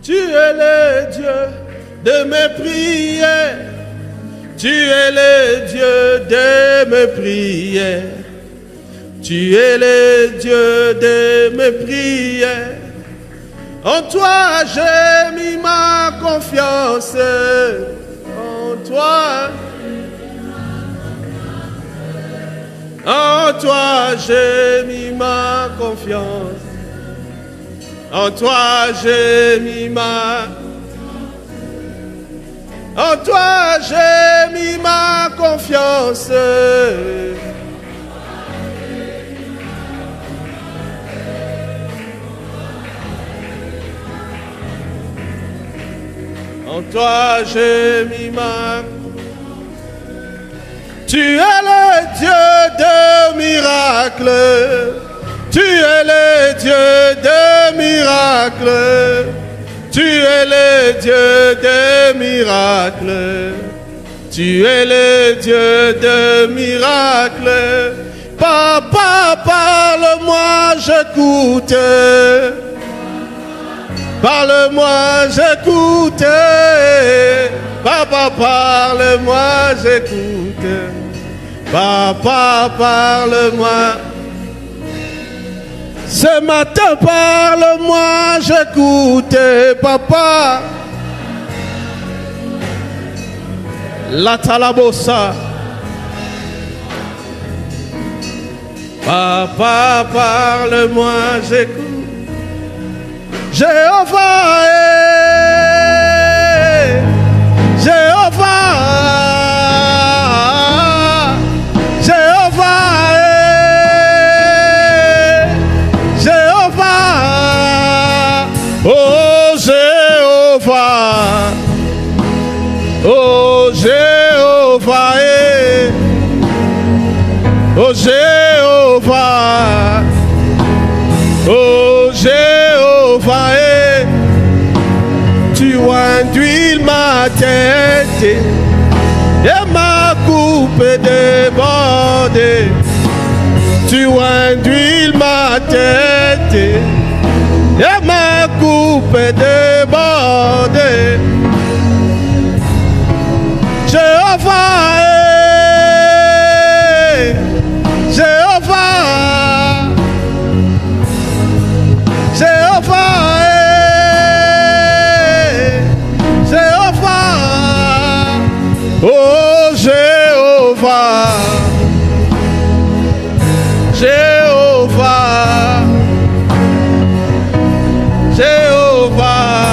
Tu es le Dieu de mes prières. Tu es le Dieu de mes prières. Tu es le Dieu de mes prières. En toi j'ai mis ma confiance. En toi. En toi j'ai mis ma confiance. En toi j'ai mis ma. En toi j'ai mis ma confiance. En toi j'ai mis ma. Tu es le Dieu de miracles. Tu es le Dieu de miracles. Tu es le Dieu de miracles. Tu es le Dieu de miracles. Papa, parle-moi, j'écoute. Parle-moi, j'écoute. Papa, parle-moi, j'écoute. Papa, parle-moi. Ce matin, parle-moi, j'écoute. Papa. La talabosa. Papa, parle-moi, j'écoute. Jéhovah, Jéhovah, Jéhovah, Jéhovah, oh Jéhovah, oh Jéhovah, oh Jéhovah, oh Jéhovah, tu induis ma tête et ma coupe débordée. Tu induis ma tête et ma coupe débordée. Jéhovah, Jéhovah, Jéhovah, Jéhovah, oh Jéhovah, Jéhovah, Jéhovah,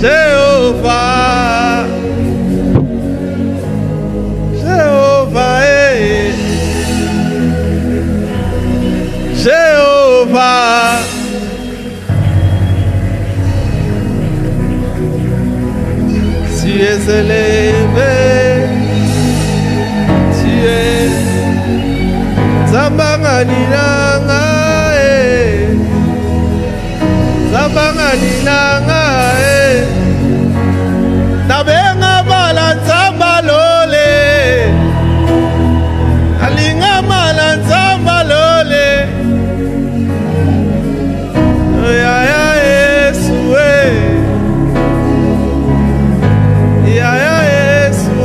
Jéhovah, Jéhovah, Jéhovah, tu es élevé, tu es Zambanganilanga, Zambanganilanga, Nabenga balanzamba lole, Alinga balanzamba lole, ya Yesu, ya Yesu,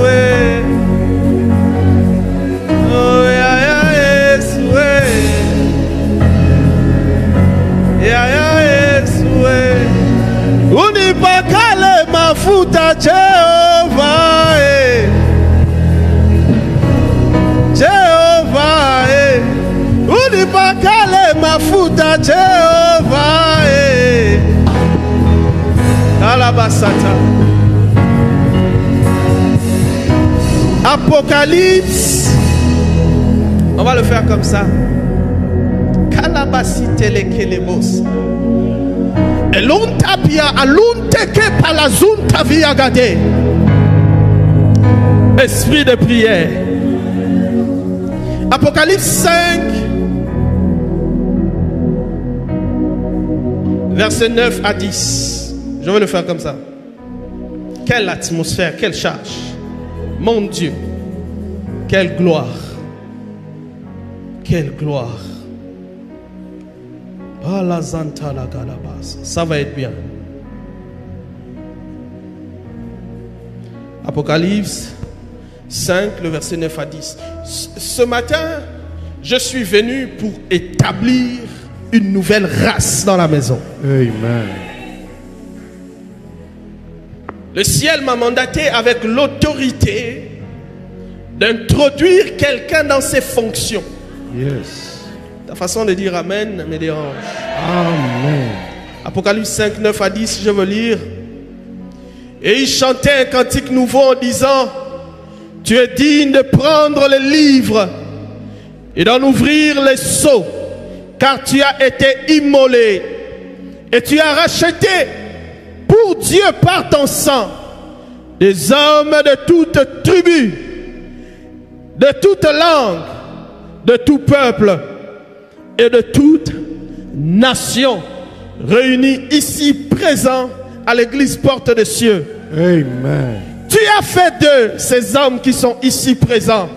oh ya Yesu, ya Yesu, unipakale mafuta Jehovah, Jehovah, unipakale mafuta Jehovah, alabasata. Apocalypse, on va le faire comme ça. Kalabasite le kelemos. Elunta pia alunte ke palazunta via gade. Esprit de prière. Apocalypse 5, versets 9 à 10. Je vais le faire comme ça. Quelle atmosphère, quelle charge. Mon Dieu, quelle gloire. Quelle gloire. Ça va être bien. Apocalypse 5, le verset 9 à 10. Ce matin, je suis venu pour établir une nouvelle race dans la maison. Amen. Le ciel m'a mandaté avec l'autorité d'introduire quelqu'un dans ses fonctions. Yes. Ta façon de dire Amen me dérange. Amen. Apocalypse 5, 9 à 10, je veux lire. Et il chantait un cantique nouveau en disant: tu es digne de prendre le livre et d'en ouvrir les sceaux, car tu as été immolé et tu as racheté pour Dieu par ton sang des hommes de toute tribu, de toute langue, de tout peuple et de toute nation, réunis ici présents à l'église Porte des Cieux. Amen. Tu as fait d'eux, ces hommes qui sont ici présents,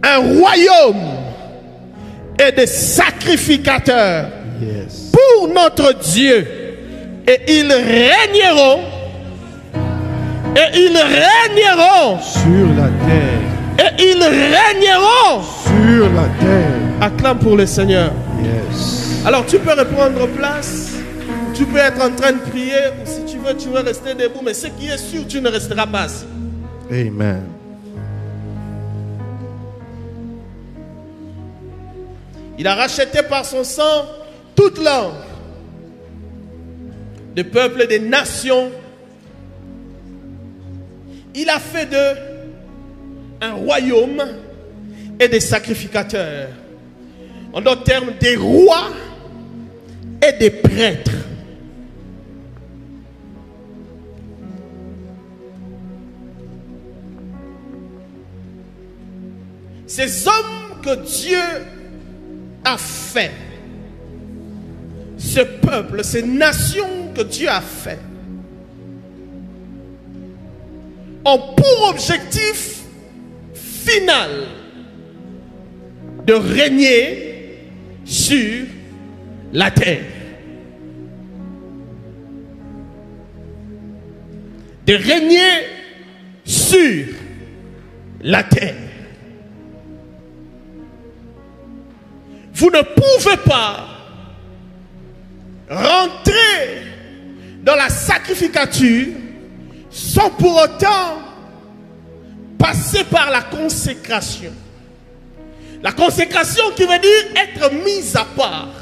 un royaume et des sacrificateurs, Yes. pour notre Dieu. Et ils régneront. Et ils régneront. Sur la terre. Et ils régneront. Sur la terre. Acclame pour le Seigneur. Yes. Alors tu peux reprendre place. Tu peux être en train de prier. Ou si tu veux rester debout. Mais ce qui est sûr, tu ne resteras pas assis. Amen. Il a racheté par son sang toute langue, des peuples et des nations. Il a fait d'eux un royaume et des sacrificateurs. En d'autres termes, des rois et des prêtres. Ces hommes que Dieu a fait, ce peuple, ces nations que Dieu a fait, ont pour objectif final de régner sur la terre. De régner sur la terre. Vous ne pouvez pas rentrer dans la sacrificature sans pour autant passer par la consécration. La consécration qui veut dire être mise à part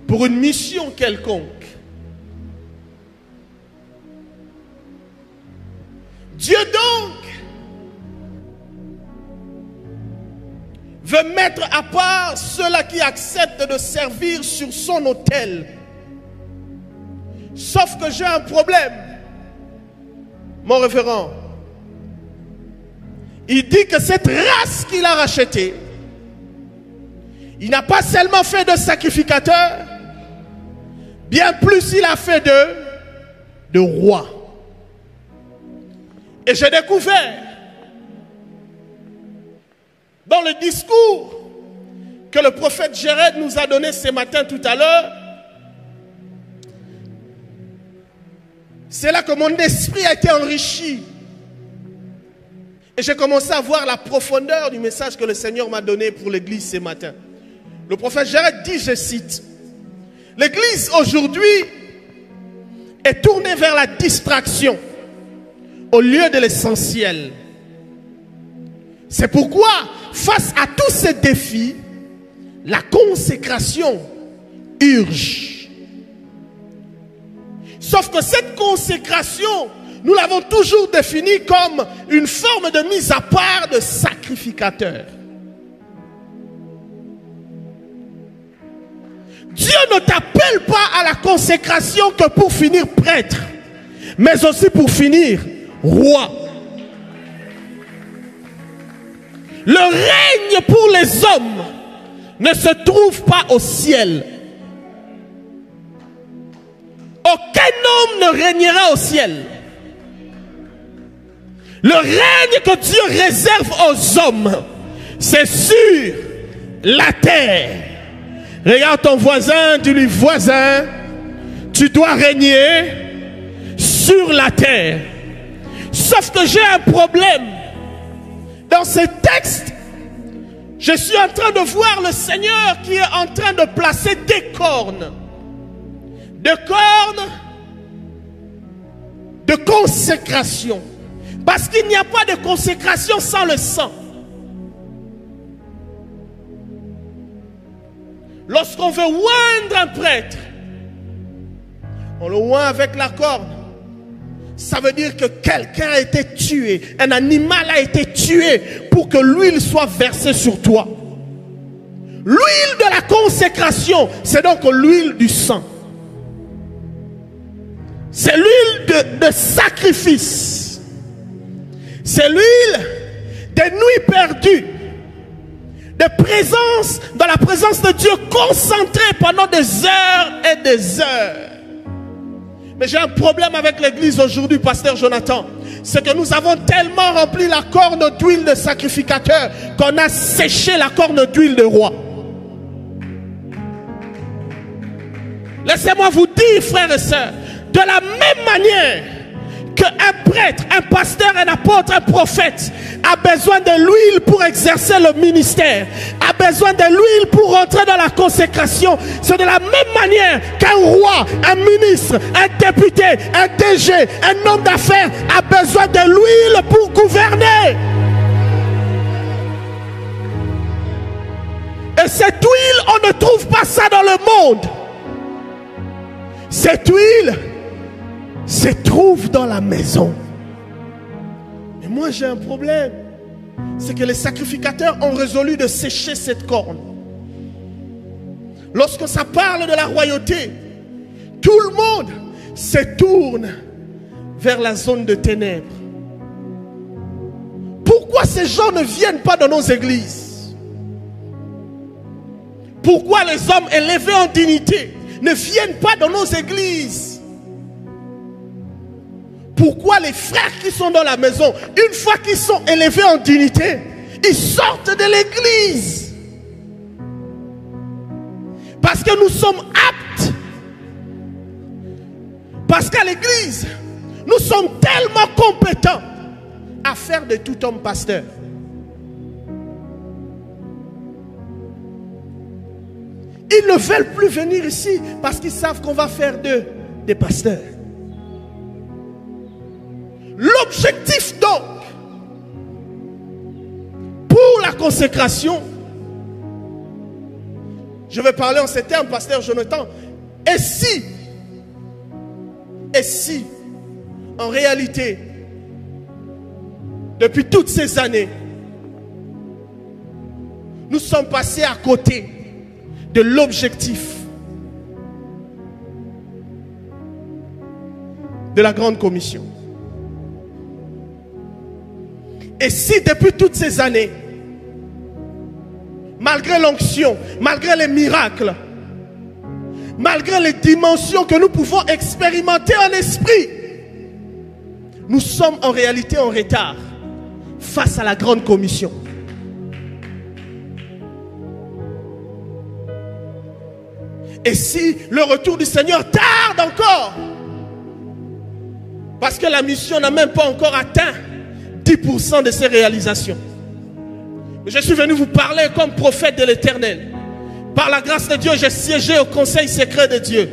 pour une mission quelconque. Dieu donc veut mettre à part ceux-là qui acceptent de servir sur son autel. Sauf que j'ai un problème, mon révérend. Il dit que cette race qu'il a rachetée, il n'a pas seulement fait de sacrificateurs, bien plus il a fait de rois. Et j'ai découvert dans le discours que le prophète Jéred nous a donné ce matin tout à l'heure, c'est là que mon esprit a été enrichi. Et j'ai commencé à voir la profondeur du message que le Seigneur m'a donné pour l'église ce matin. Le prophète Jéred dit, je cite, l'église aujourd'hui est tournée vers la distraction au lieu de l'essentiel. C'est pourquoi, face à tous ces défis, la consécration urge. Sauf que cette consécration, nous l'avons toujours définie comme une forme de mise à part de sacrificateur. Dieu ne t'appelle pas à la consécration que pour finir prêtre, mais aussi pour finir roi. Le règne pour les hommes ne se trouve pas au ciel. Aucun homme ne régnera au ciel. Le règne que Dieu réserve aux hommes, c'est sur la terre. Regarde ton voisin, dis-lui, voisin, tu dois régner sur la terre. Sauf que j'ai un problème. Dans ces textes, je suis en train de voir le Seigneur qui est en train de placer des cornes. Des cornes de consécration. Parce qu'il n'y a pas de consécration sans le sang. Lorsqu'on veut oindre un prêtre, on le oint avec la corne. Ça veut dire que quelqu'un a été tué, un animal a été tué pour que l'huile soit versée sur toi. L'huile de la consécration, c'est donc l'huile du sang. C'est l'huile de sacrifice. C'est l'huile des nuits perdues. De présence, dans la présence de Dieu concentrée pendant des heures et des heures. Mais j'ai un problème avec l'église aujourd'hui, pasteur Jonathan. C'est que nous avons tellement rempli la corne d'huile de sacrificateur qu'on a séché la corne d'huile de roi. Laissez-moi vous dire, frères et sœurs, de la même manière qu'un prêtre, un pasteur, un apôtre, un prophète a besoin de l'huile pour exercer le ministère, a besoin de l'huile pour rentrer dans la consécration. C'est de la même manière qu'un roi, un ministre, un député, un DG, un homme d'affaires a besoin de l'huile pour gouverner. Et cette huile, on ne trouve pas ça dans le monde. Cette huile se trouve dans la maison. Mais moi j'ai un problème. C'est que les sacrificateurs ont résolu de sécher cette corne. Lorsque ça parle de la royauté, tout le monde se tourne vers la zone de ténèbres. Pourquoi ces gens ne viennent pas dans nos églises? Pourquoi les hommes élevés en dignité ne viennent pas dans nos églises? Pourquoi les frères qui sont dans la maison, une fois qu'ils sont élevés en dignité, ils sortent de l'église? Parce que nous sommes aptes. Parce qu'à l'église, nous sommes tellement compétents à faire de tout homme pasteur. Ils ne veulent plus venir ici parce qu'ils savent qu'on va faire d'eux des pasteurs. L'objectif donc pour la consécration, je vais parler en ces termes, pasteur Jonathan, et si en réalité depuis toutes ces années nous sommes passés à côté de l'objectif de la grande commission. Et si depuis toutes ces années, malgré l'onction, malgré les miracles, malgré les dimensions que nous pouvons expérimenter en esprit, nous sommes en réalité en retard face à la grande commission. Et si le retour du Seigneur tarde encore, parce que la mission n'a même pas encore atteint 10% de ses réalisations. Je suis venu vous parler comme prophète de l'Éternel. Par la grâce de Dieu, j'ai siégé au conseil secret de Dieu.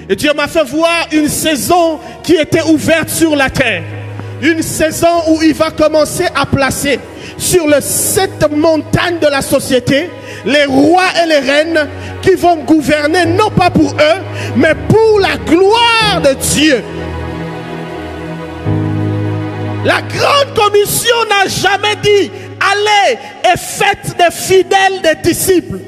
Et Dieu m'a fait voir une saison qui était ouverte sur la terre. Une saison où il va commencer à placer sur les 7 montagnes de la société les rois et les reines qui vont gouverner non pas pour eux, mais pour la gloire de Dieu. La grande commission n'a jamais dit allez et faites des fidèles des disciples.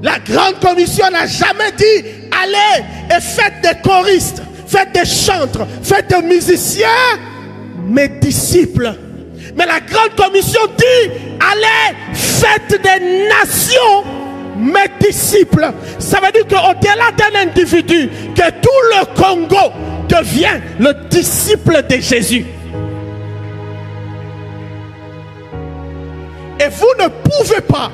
La grande commission n'a jamais dit allez et faites des choristes, faites des chantres, faites des musiciens. mes disciples. Mais la grande commission dit, allez, faites des nations mes disciples. Ça veut dire qu'au-delà d'un individu, que tout le Congo devient le disciple de Jésus. Et vous ne pouvez pas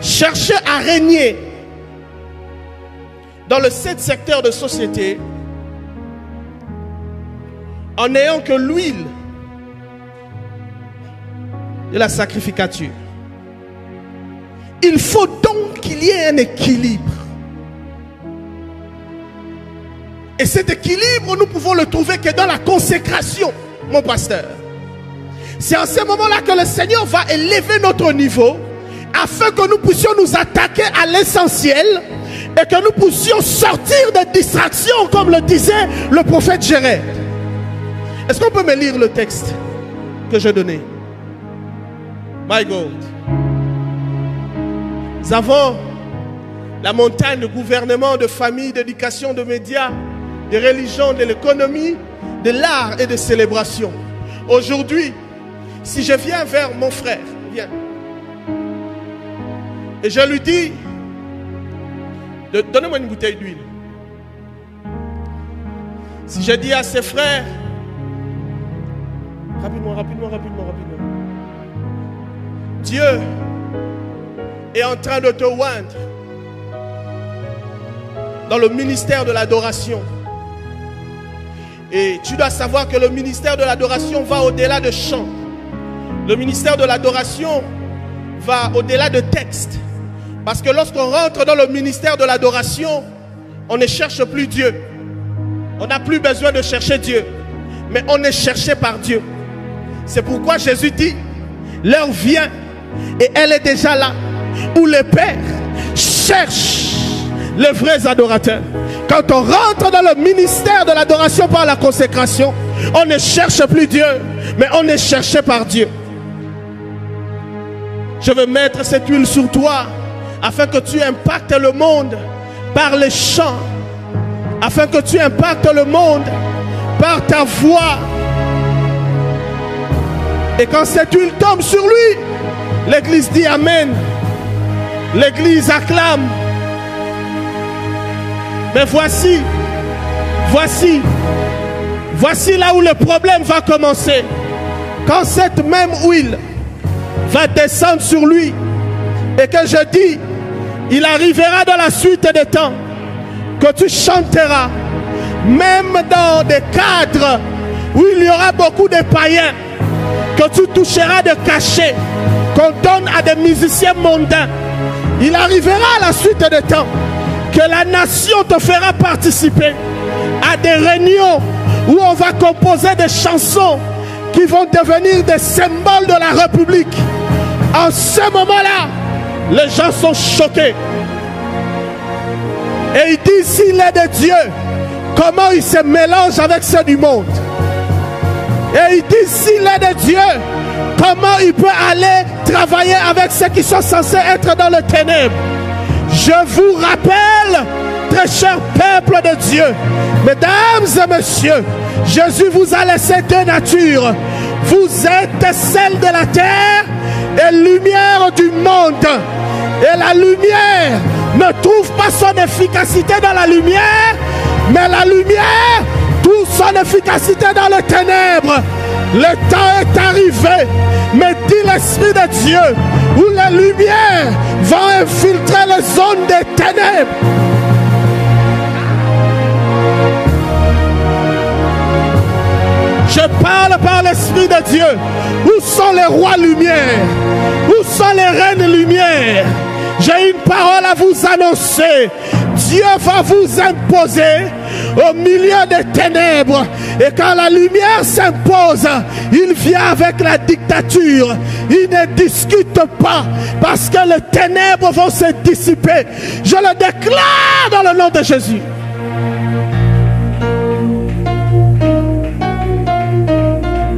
chercher à régner dans le 7 secteurs de société en n'ayant que l'huile de la sacrificature. Il faut donc qu'il y ait un équilibre. Et cet équilibre, nous pouvons le trouver que dans la consécration, mon pasteur. C'est en ce moment-là que le Seigneur va élever notre niveau afin que nous puissions nous attaquer à l'essentiel et que nous puissions sortir des distractions, comme le disait le prophète Jérémie. Est-ce qu'on peut me lire le texte que je donnais? My God. Nous avons la montagne de gouvernement, de famille, d'éducation, de médias, de religion, de l'économie, de l'art et de célébration. Aujourd'hui, si je viens vers mon frère, viens, et je lui dis, donnez-moi une bouteille d'huile. Si je dis à ses frères, rapidement, Dieu est en train de te oindre dans le ministère de l'adoration. Et tu dois savoir que le ministère de l'adoration va au-delà de chant. Le ministère de l'adoration va au-delà de texte. Parce que lorsqu'on rentre dans le ministère de l'adoration, on ne cherche plus Dieu. On n'a plus besoin de chercher Dieu. Mais on est cherché par Dieu. C'est pourquoi Jésus dit, l'heure vient et elle est déjà là, où le Père cherche les vrais adorateurs. Quand on rentre dans le ministère de l'adoration par la consécration, on ne cherche plus Dieu, mais on est cherché par Dieu. Je veux mettre cette huile sur toi afin que tu impactes le monde par les chants, afin que tu impactes le monde par ta voix. Et quand cette huile tombe sur lui, l'église dit Amen. L'église acclame. Mais voici là où le problème va commencer. Quand cette même huile va descendre sur lui et que je dis, il arrivera dans la suite des temps que tu chanteras, même dans des cadres où il y aura beaucoup de païens, que tu toucheras de cachets qu'on donne à des musiciens mondains. Il arrivera à la suite des temps que la nation te fera participer à des réunions où on va composer des chansons qui vont devenir des symboles de la République. En ce moment-là, les gens sont choqués. Et ils disent, s'il est de Dieu, comment il se mélange avec ceux du monde? Et ils disent, s'il est de Dieu, comment il peut aller travailler avec ceux qui sont censés être dans le ténèbre? Je vous rappelle, très cher peuple de Dieu, mesdames et messieurs, Jésus vous a laissé deux natures. Vous êtes celle de la terre et lumière du monde. Et la lumière ne trouve pas son efficacité dans la lumière, mais la lumière trouve son efficacité dans les ténèbres. Le temps est arrivé, mais dit l'Esprit de Dieu, où la lumière va infiltrer les zones des ténèbres. Je parle par l'Esprit de Dieu. Où sont les rois lumière? Où sont les reines lumière? J'ai une parole à vous annoncer. Dieu va vous imposer au milieu des ténèbres. Et quand la lumière s'impose, il vient avec la dictature. Il ne discute pas parce que les ténèbres vont se dissiper. Je le déclare dans le nom de Jésus.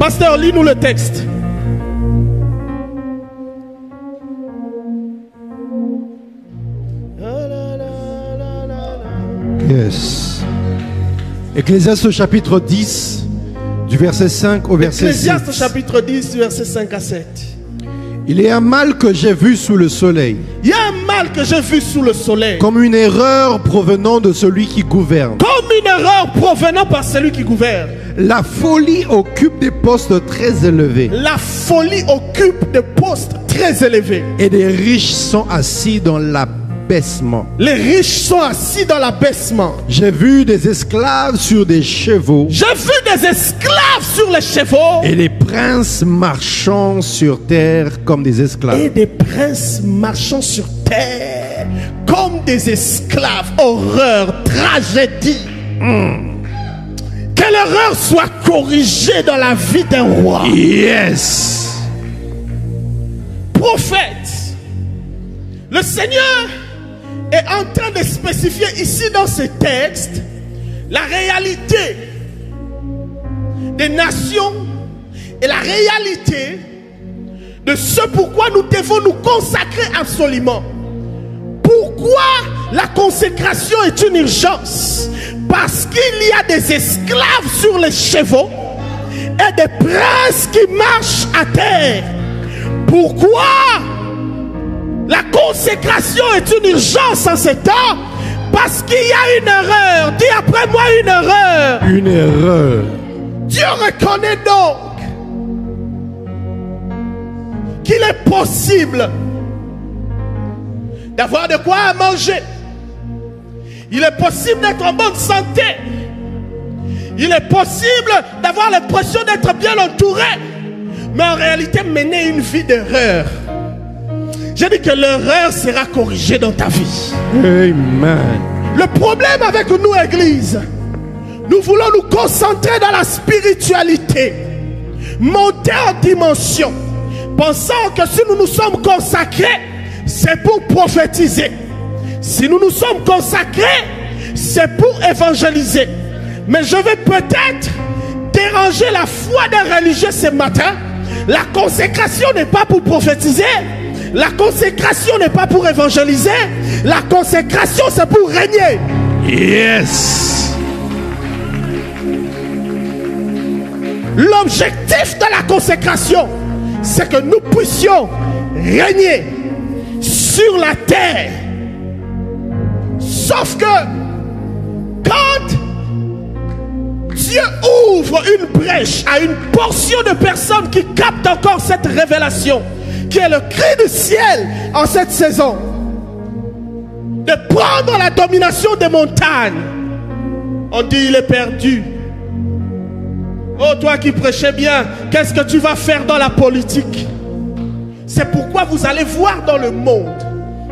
Pasteur, lis-nous le texte. Yes. Ecclésiaste chapitre 10, du verset 5 au verset 7. Ecclésiaste chapitre 10, du verset 5 à 7. Il y a un mal que j'ai vu sous le soleil, Il y a un mal que j'ai vu sous le soleil, comme une erreur provenant de celui qui gouverne. comme une erreur provenant par celui qui gouverne. La folie occupe des postes très élevés, La folie occupe des postes très élevés. et des riches sont assis dans l'abaissement. Les riches sont assis dans l'abaissement. J'ai vu des esclaves sur des chevaux, J'ai vu des esclaves sur les chevaux et des princes marchant sur terre comme des et esclaves. des princes marchant sur terre comme des esclaves. Horreur, tragédie. Que l'erreur soit corrigée dans la vie d'un roi. Yes. Prophète, le Seigneur est en train de spécifier ici dans ce texte la réalité des nations et la réalité de ce pourquoi nous devons nous consacrer absolument. Pourquoi la consécration est une urgence? Parce qu'il y a des esclaves sur les chevaux et des princes qui marchent à terre. Pourquoi la consécration est une urgence en ce temps? Parce qu'il y a une erreur. Dis après moi une erreur. Une erreur. Dieu reconnaît donc qu'il est possible d'avoir de quoi manger. Il est possible d'être en bonne santé. Il est possible d'avoir l'impression d'être bien entouré. Mais en réalité, mener une vie d'erreur. J'ai dit que l'erreur sera corrigée dans ta vie. Amen. Le problème avec nous, Église, nous voulons nous concentrer dans la spiritualité, monter en dimension, pensant que si nous nous sommes consacrés, c'est pour prophétiser. Si nous nous sommes consacrés, c'est pour évangéliser. Mais je vais peut-être déranger la foi des religieux ce matin. La consécration n'est pas pour prophétiser. La consécration n'est pas pour évangéliser. La consécration, c'est pour régner. Yes. L'objectif de la consécration, c'est que nous puissions régner sur la terre. Sauf que quand Dieu ouvre une brèche à une portion de personnes qui captent encore cette révélation, qui est le cri du ciel en cette saison, de prendre la domination des montagnes, on dit il est perdu. Oh, toi qui prêchez bien, qu'est-ce que tu vas faire dans la politique? C'est pourquoi vous allez voir dans le monde,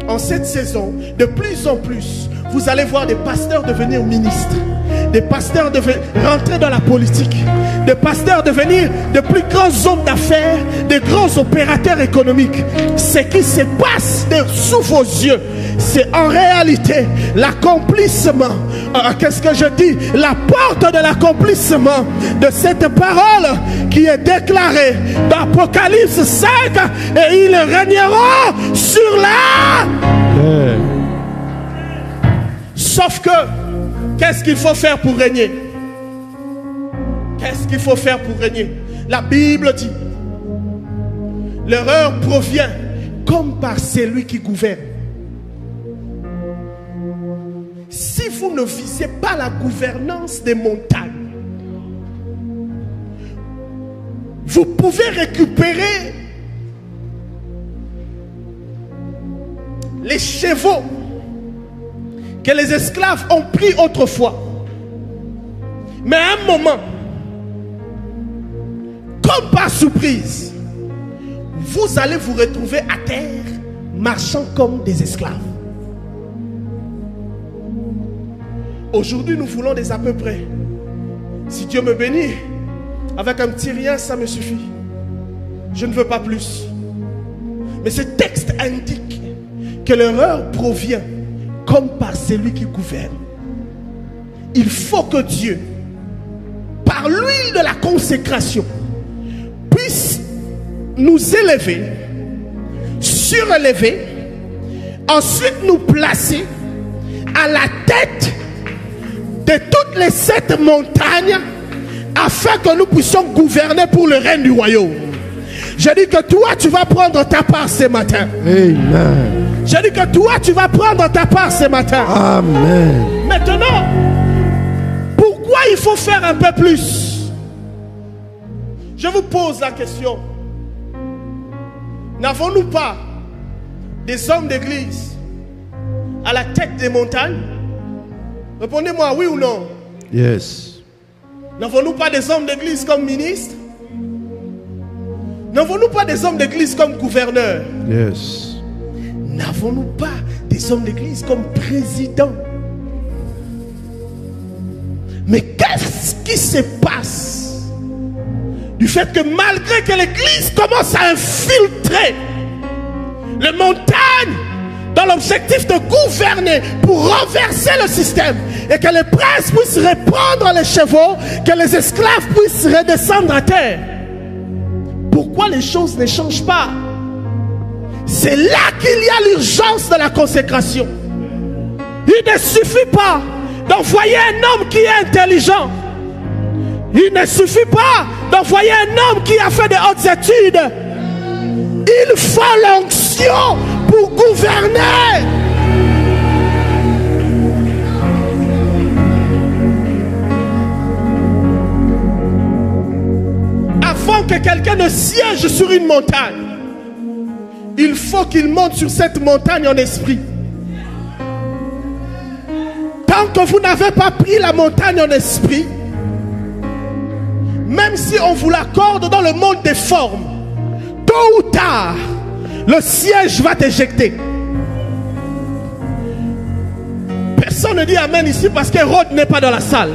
en cette saison, de plus en plus, vous allez voir des pasteurs devenir ministres, des pasteurs rentrer dans la politique, des pasteurs devenir de plus grands hommes d'affaires, de grands opérateurs économiques. Ce qui se passe sous vos yeux, c'est en réalité l'accomplissement. Qu'est-ce que je dis? La porte de l'accomplissement de cette parole qui est déclarée dans Apocalypse 5, et ils régneront sur la... Sauf que, qu'est-ce qu'il faut faire pour régner? Qu'est-ce qu'il faut faire pour régner? La Bible dit, l'erreur provient comme par celui qui gouverne. Si vous ne visez pas la gouvernance des montagnes, vous pouvez récupérer les chevaux que les esclaves ont pris autrefois. Mais à un moment, comme par surprise, vous allez vous retrouver à terre, marchant comme des esclaves. Aujourd'hui, nous voulons des à peu près. Si Dieu me bénit, avec un petit rien, ça me suffit. Je ne veux pas plus. Mais ce texte indique que l'erreur provient comme par celui qui gouverne. Il faut que Dieu, par l'huile de la consécration, nous élever, surélever, ensuite nous placer à la tête de toutes les 7 montagnes afin que nous puissions gouverner pour le règne du royaume. Je dis que toi, tu vas prendre ta part ce matin. Amen. Je dis que toi, tu vas prendre ta part ce matin. Amen. Maintenant, pourquoi il faut faire un peu plus? Je vous pose la question. N'avons-nous pas des hommes d'église à la tête des montagnes? Répondez-moi oui ou non. Yes. N'avons-nous pas des hommes d'église comme ministres? N'avons-nous pas des hommes d'église comme gouverneurs? Yes. N'avons-nous pas des hommes d'église comme présidents? Mais qu'est-ce qui se passe du fait que malgré que l'église commence à infiltrer les montagnes dans l'objectif de gouverner pour renverser le système et que les princes puissent reprendre les chevaux, que les esclaves puissent redescendre à terre, pourquoi les choses ne changent pas? C'est là qu'il y a l'urgence de la consécration. Il ne suffit pas d'envoyer un homme qui est intelligent. Il ne suffit pas d'envoyer un homme qui a fait de hautes études. Il faut l'onction pour gouverner. Avant que quelqu'un ne siège sur une montagne, il faut qu'il monte sur cette montagne en esprit. Tant que vous n'avez pas pris la montagne en esprit, même si on vous l'accorde dans le monde des formes, tôt ou tard, le siège va t'éjecter. Personne ne dit amen ici parce qu'Hérode n'est pas dans la salle.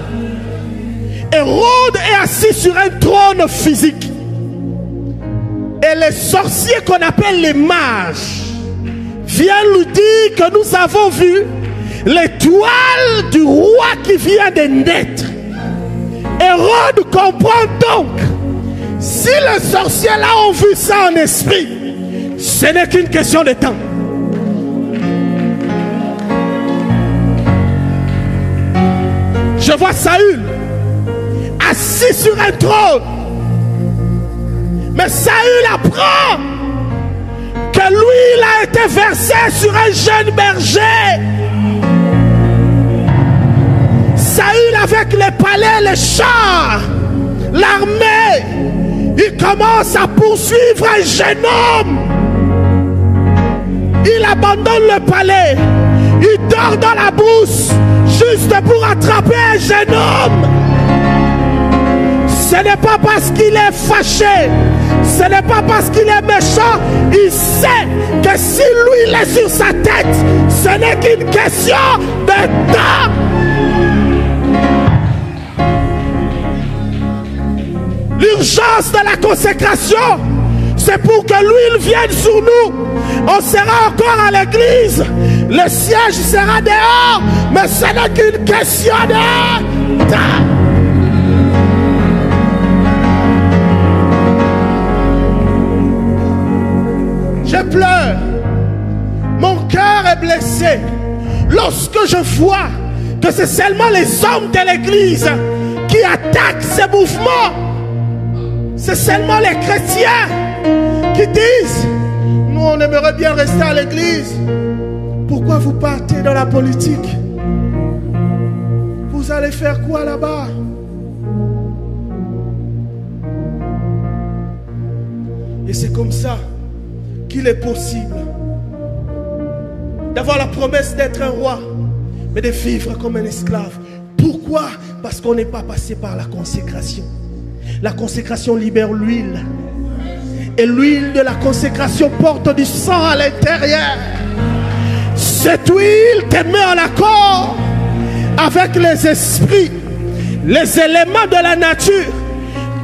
Hérode est assis sur un trône physique. Et les sorciers qu'on appelle les mages viennent nous dire que nous avons vu l'étoile du roi qui vient de naître. Hérode comprend donc, si les sorciers là ont vu ça en esprit, ce n'est qu'une question de temps. Je vois Saül assis sur un trône. Mais Saül apprend que lui, il a été versé sur un jeune berger. Saül, avec les palais, les chars, l'armée, il commence à poursuivre un jeune homme. Il abandonne le palais. Il dort dans la brousse juste pour attraper un jeune homme. Ce n'est pas parce qu'il est fâché, ce n'est pas parce qu'il est méchant. Il sait que si lui il est sur sa tête, ce n'est qu'une question de temps. L'urgence de la consécration, c'est pour que l'huile vienne sur nous. On sera encore à l'église, le siège sera dehors, mais ce n'est qu'une question de temps. Je pleure, mon cœur est blessé lorsque je vois que c'est seulement les hommes de l'église qui attaquent ces mouvements. C'est seulement les chrétiens qui disent: nous on aimerait bien rester à l'église. Pourquoi vous partez dans la politique? Vous allez faire quoi là-bas? Et c'est comme ça qu'il est possible d'avoir la promesse d'être un roi, mais de vivre comme un esclave. Pourquoi? Parce qu'on n'est pas passé par la consécration. La consécration libère l'huile. Et l'huile de la consécration porte du sang à l'intérieur. Cette huile te met en accord avec les esprits, les éléments de la nature.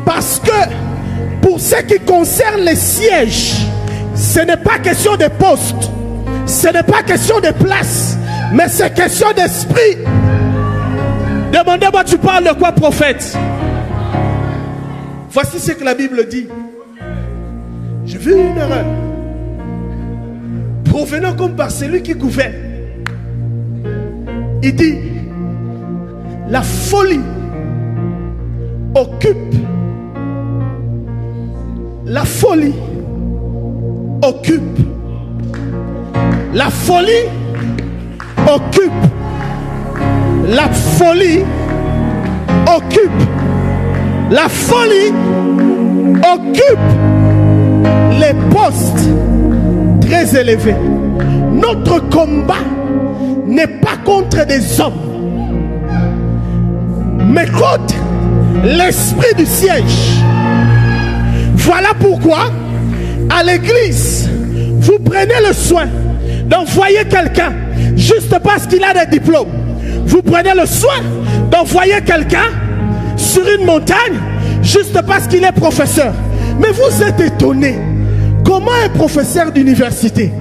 Parce que pour ce qui concerne les sièges, ce n'est pas question de poste, ce n'est pas question de place, mais c'est question d'esprit. Demandez-moi, tu parles de quoi, prophète? Voici ce que la Bible dit. J'ai vu une erreur. Provenant comme par celui qui gouverne. Il dit, la folie occupe. La folie occupe. La folie occupe. La folie occupe. La folie occupe les postes très élevés. Notre combat n'est pas contre des hommes, mais contre l'esprit du siège. Voilà pourquoi à l'église vous prenez le soin d'envoyer quelqu'un juste parce qu'il a des diplômes. Vous prenez le soin d'envoyer quelqu'un sur une montagne juste parce qu'il est professeur. Mais vous êtes étonné comment un professeur d'université,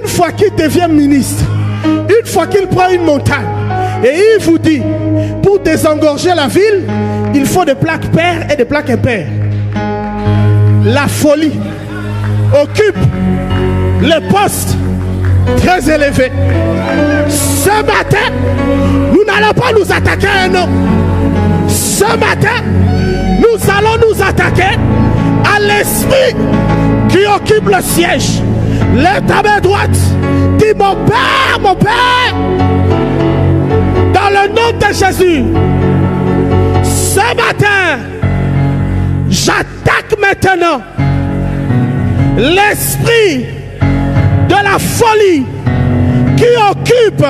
une fois qu'il devient ministre, une fois qu'il prend une montagne et il vous dit, pour désengorger la ville, il faut des plaques paires et des plaques impaires. La folie occupe les postes très élevés. Ce matin, nous n'allons pas nous attaquer à un homme. Ce matin, nous allons nous attaquer à l'esprit qui occupe le siège. Lève ta main droite. Dis, mon Père, dans le nom de Jésus, ce matin, j'attaque maintenant l'esprit de la folie qui occupe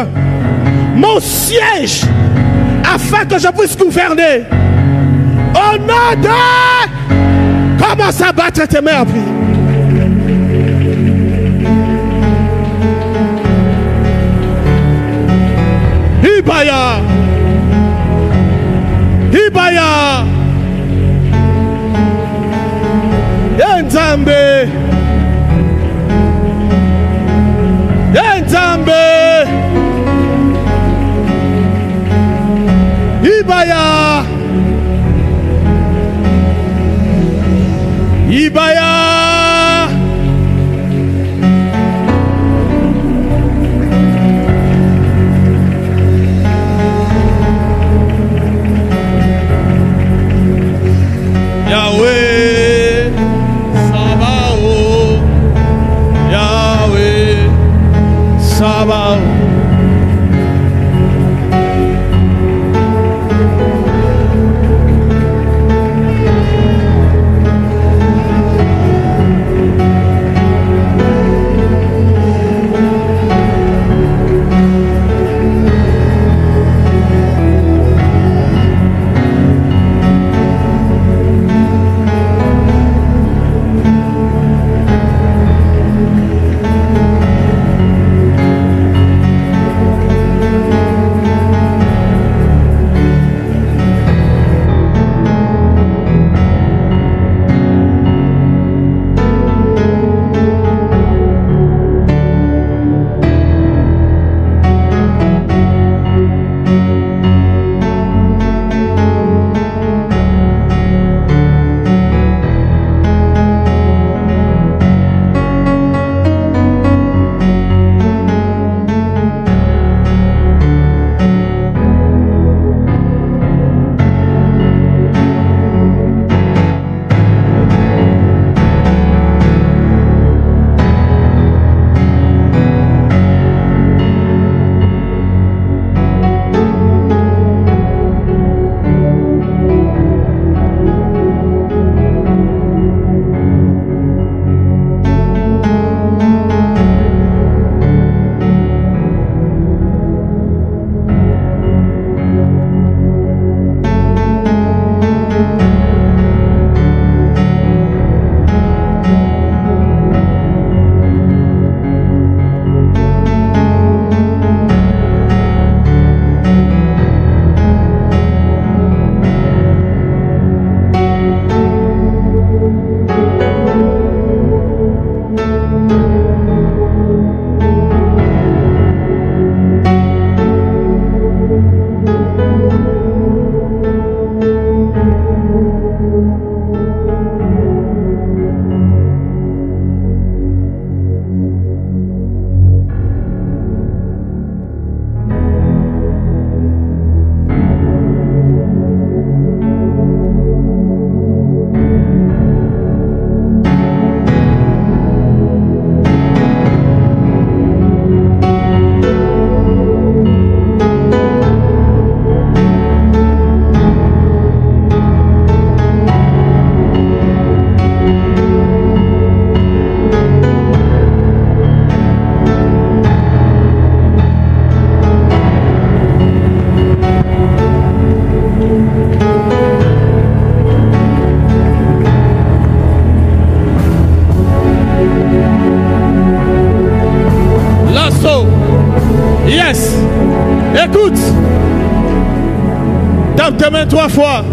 mon siège afin que je puisse gouverner. Au nom de... Commence à battre tes mains. Ibaya. Ibaya. Enzambe. Enzambe. Ibaya. Ibaya. Yahweh Sabaoth, Yahweh Sabaoth. Yes. Écoute. Tape tes mains 3 fois.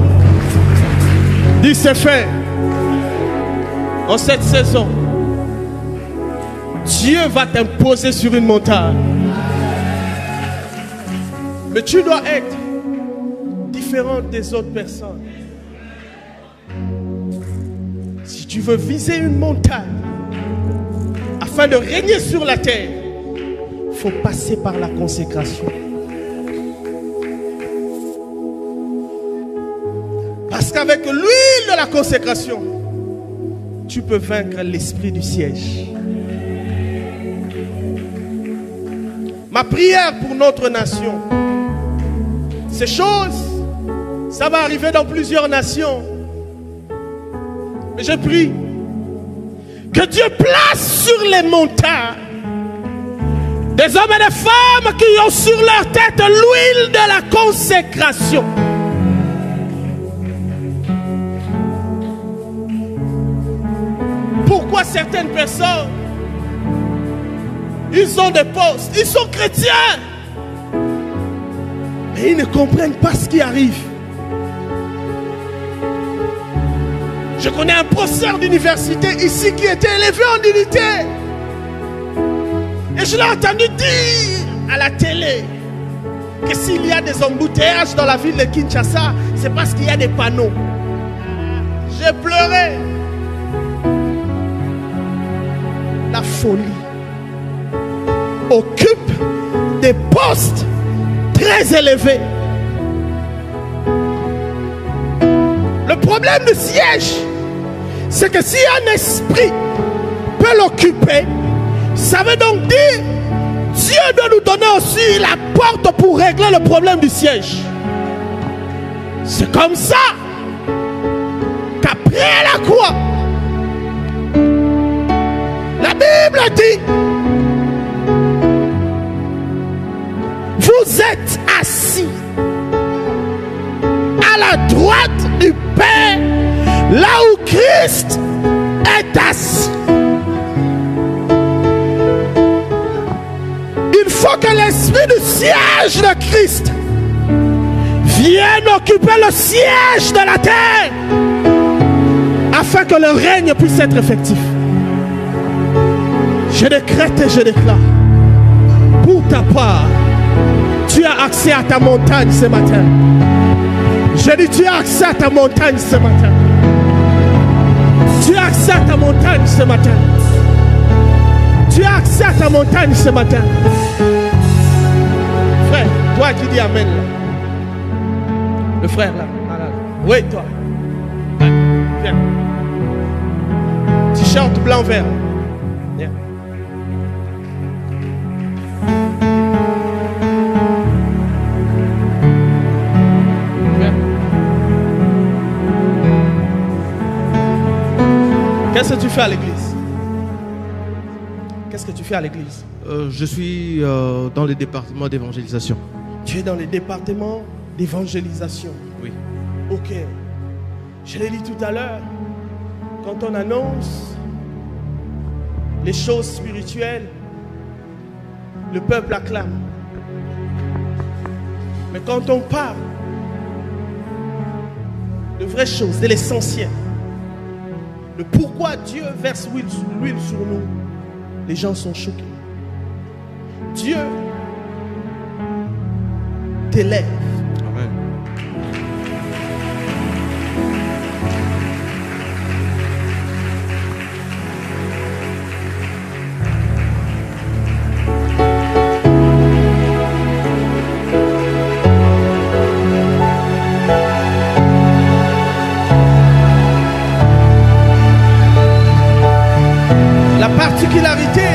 Dis c'est fait. En cette saison, Dieu va t'imposer sur une montagne. Mais tu dois être différent des autres personnes. Si tu veux viser une montagne, afin de régner sur la terre, il faut passer par la consécration. Parce qu'avec l'huile de la consécration, tu peux vaincre l'esprit du siège. Ma prière pour notre nation, ces choses, ça va arriver dans plusieurs nations. Mais je prie que Dieu place sur les montagnes des hommes et des femmes qui ont sur leur tête l'huile de la consécration. Pourquoi certaines personnes, ils ont des postes, ils sont chrétiens, mais ils ne comprennent pas ce qui arrive. Je connais un professeur d'université ici qui était élevé en dignité. Et je l'ai entendu dire à la télé que s'il y a des embouteillages dans la ville de Kinshasa, c'est parce qu'il y a des panneaux. J'ai pleuré. La folie occupe des postes très élevés. Le problème du siège, c'est que si un esprit peut l'occuper, ça veut donc dire Dieu doit nous donner aussi la porte pour régler le problème du siège. C'est comme ça qu'après la croix, la Bible dit, vous êtes assis à la droite du Père, là où Christ est assis. Il faut que l'esprit du siège de Christ vienne occuper le siège de la terre afin que le règne puisse être effectif. Je décrète et je déclare, pour ta part, tu as accès à ta montagne ce matin. Je dis, tu as accès à ta montagne ce matin. Tu as accès à ta montagne ce matin. Tu as accès à ta montagne ce matin. Frère, toi qui dis amen là. Le frère là. Oui, toi. Viens. T-shirt blanc vert. Viens. Qu'est-ce que tu fais à l'église? Qu'est-ce que tu fais à l'église? Je suis dans le département d'évangélisation. Tu es dans le département d'évangélisation? Oui. Ok. Je l'ai dit tout à l'heure, quand on annonce les choses spirituelles, le peuple acclame. Mais quand on parle de vraies choses, de l'essentiel, de pourquoi Dieu verse l'huile sur nous, les gens sont choqués. Dieu t'élève. Amen.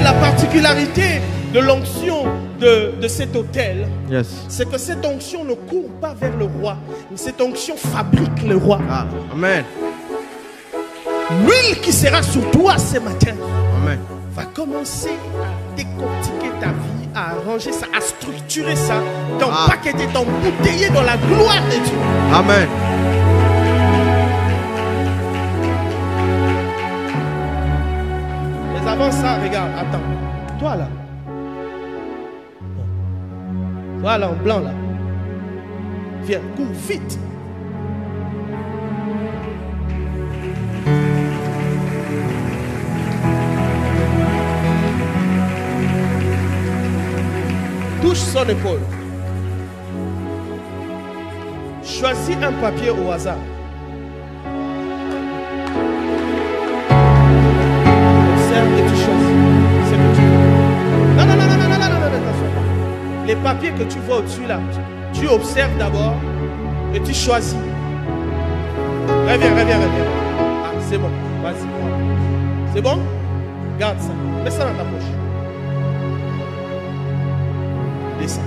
La particularité de l'onction de cet autel, Yes. c'est que cette onction ne court pas vers le roi, mais cette onction fabrique le roi. Ah, amen. L'huile qui sera sur toi ce matin Amen. va commencer à décortiquer ta vie, à arranger ça, à structurer ça, t'empaqueter, t'embouteiller dans la gloire de Dieu. Amen. Mais avant ça, regarde, attends. Toi là. Voilà, en blanc là. Viens, cours vite. Touche son épaule. Choisis un papier au hasard. Observe et tu choisis. C'est que tu veux. Non, attention. Les papiers que tu vois au-dessus là, tu observes d'abord et tu choisis. Reviens. Ah, c'est bon. Vas-y, prends. C'est bon? Garde ça. Mets ça dans ta poche. Descends.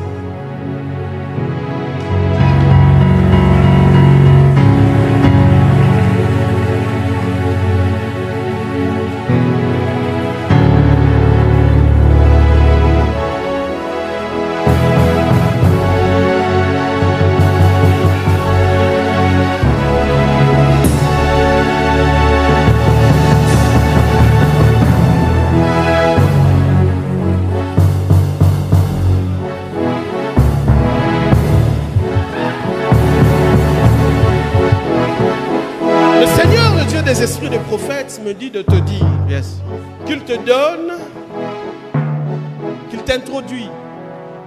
Les esprits de prophètes me dit de te dire qu'il te donne, qu'il t'introduit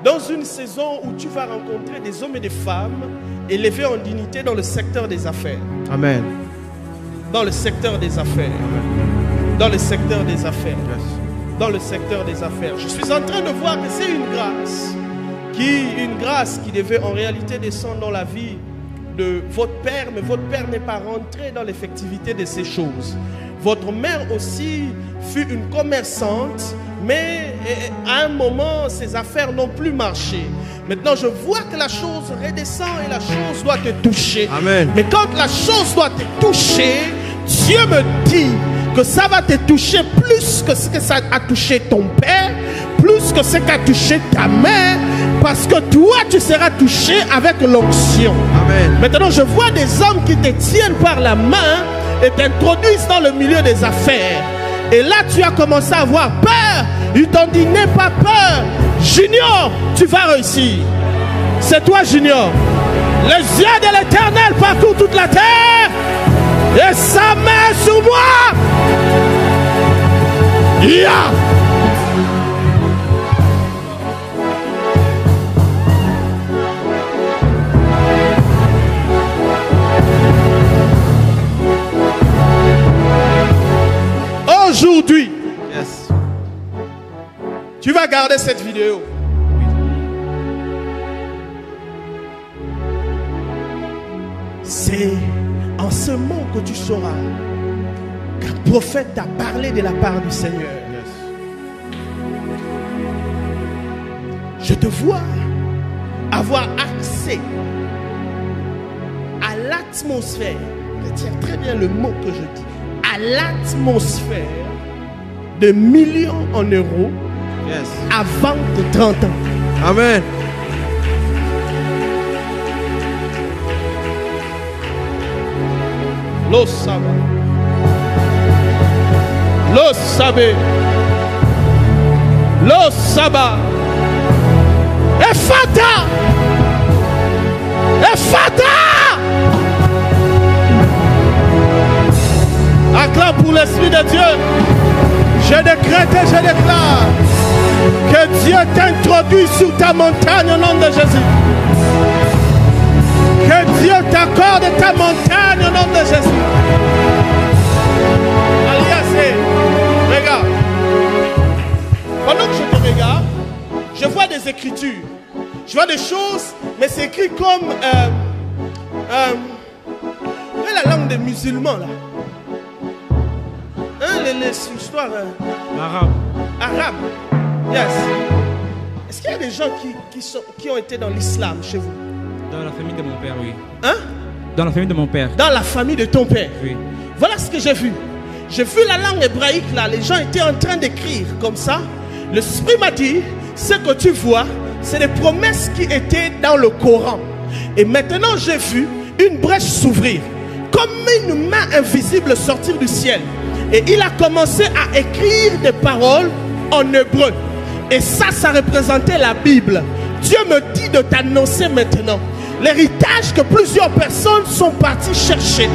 dans une saison où tu vas rencontrer des hommes et des femmes élevés en dignité dans le secteur des affaires. Amen. Dans le secteur des affaires. Amen. Dans le secteur des affaires. Yes. Dans le secteur des affaires. Je suis en train de voir que c'est une grâce qui devait en réalité descendre dans la vie de votre père, mais votre père n'est pas rentré dans l'effectivité de ces choses. Votre mère aussi fut une commerçante, mais à un moment, ses affaires n'ont plus marché. Maintenant, je vois que la chose redescend et la chose doit te toucher. Amen. Mais quand la chose doit te toucher, Dieu me dit que ça va te toucher plus que ce que ça a touché ton père, plus que ce qu'a touché ta mère, parce que toi, tu seras touché avec l'onction. Amen. Maintenant, je vois des hommes qui te tiennent par la main et t'introduisent dans le milieu des affaires. Et là, tu as commencé à avoir peur. Ils t'ont dit, n'aie pas peur. Junior, tu vas réussir. C'est toi, Junior. Les yeux de l'Éternel parcourent toute la terre. Et sa main sur moi. Yeah. Aujourd'hui, tu vas garder cette vidéo. C'est en ce moment que tu sauras qu'un prophète t'a parlé de la part du Seigneur. Je te vois avoir accès à l'atmosphère. Retiens très bien le mot que je dis. À l'atmosphère de millions en euros avant de 30 ans. Amen. Lo sabe. Lo sabe. Lo saba. Ephata. Ephata. Acclame pour l'Esprit de Dieu. Je décrète et je déclare que Dieu t'introduit sur ta montagne au nom de Jésus. Que Dieu t'accorde ta montagne au nom de Jésus. Alias, regarde. Pendant que je te regarde, je vois des écritures. Je vois des choses, mais c'est écrit comme la langue des musulmans là. Les histoires arabe. Yes. Est-ce qu'il y a des gens qui ont été dans l'islam chez vous? Dans la famille de mon père, oui. Hein? Dans la famille de mon père. Dans la famille de ton père? Oui. Voilà ce que j'ai vu. J'ai vu la langue hébraïque là. Les gens étaient en train d'écrire comme ça. L'Esprit m'a dit, ce que tu vois, c'est des promesses qui étaient dans le Coran. Et maintenant j'ai vu une brèche s'ouvrir. Comme une main invisible sortir du ciel. Et il a commencé à écrire des paroles en hébreu. Et ça représentait la Bible. Dieu me dit de t'annoncer maintenant l'héritage que plusieurs personnes sont parties chercher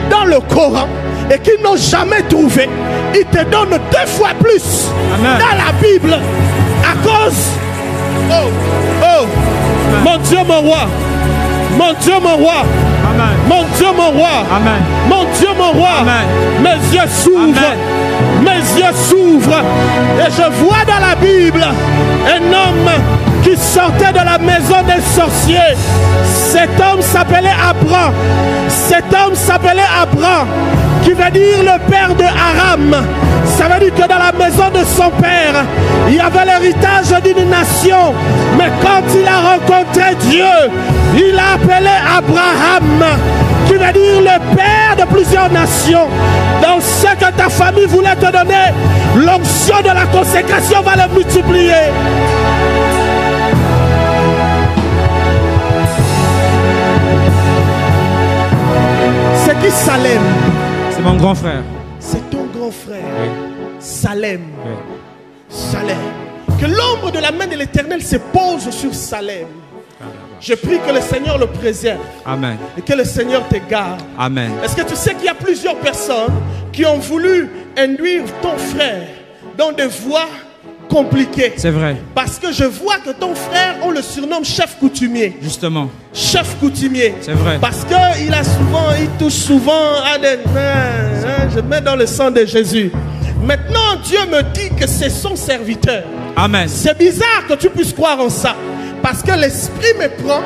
dans le Coran et qui n'ont jamais trouvé. Il te donne 2 fois plus. Amen. Dans la Bible à cause... Amen. Mon Dieu, mon roi. Mon Dieu, mon roi. Amen. Mon Dieu, mon roi. Amen. Mon Dieu, mon roi. Amen. Mes yeux s'ouvrent. Mes yeux s'ouvrent. Et je vois dans la Bible un homme qui sortait de la maison des sorciers. Cet homme s'appelait Abraham. Cet homme s'appelait Abraham, qui veut dire le père de Aram. Ça veut dire que dans la maison de son père, il y avait l'héritage d'une nation. Mais quand il a rencontré Dieu, il a appelé Abraham, qui veut dire le père de plusieurs nations. Dans ce que ta famille voulait te donner, l'onction de la consécration va le multiplier. C'est qui Salem? C'est mon grand frère. C'est ton grand frère. Oui. Salem. Oui. Salem. Que l'ombre de la main de l'Éternel se pose sur Salem. Je prie que le Seigneur le préserve. Amen. Et que le Seigneur te garde. Amen. Est-ce que tu sais qu'il y a plusieurs personnes qui ont voulu induire ton frère dans des voies compliquées? C'est vrai. Parce que je vois que ton frère, on le surnomme chef coutumier. Justement. Chef coutumier. C'est vrai. Parce qu'il touche souvent à des... Je mets dans le sang de Jésus. Maintenant, Dieu me dit que c'est son serviteur. Amen. C'est bizarre que tu puisses croire en ça. Parce que l'esprit me prend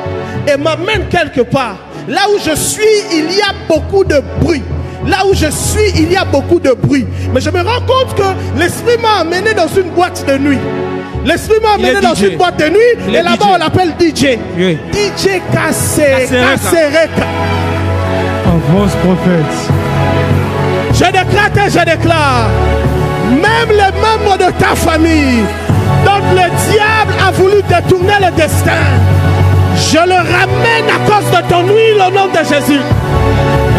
et m'amène quelque part. Là où je suis, il y a beaucoup de bruit. Là où je suis, il y a beaucoup de bruit. Mais je me rends compte que l'esprit m'a amené dans une boîte de nuit. L'esprit m'a amené dans une boîte de nuit. Et là-bas, on l'appelle DJ. Oui. DJ Kasereka. Un fausse prophète. Je déclare, même les membres de ta famille dont le diable a voulu détourner le destin, je le ramène à cause de ton huile au nom de Jésus.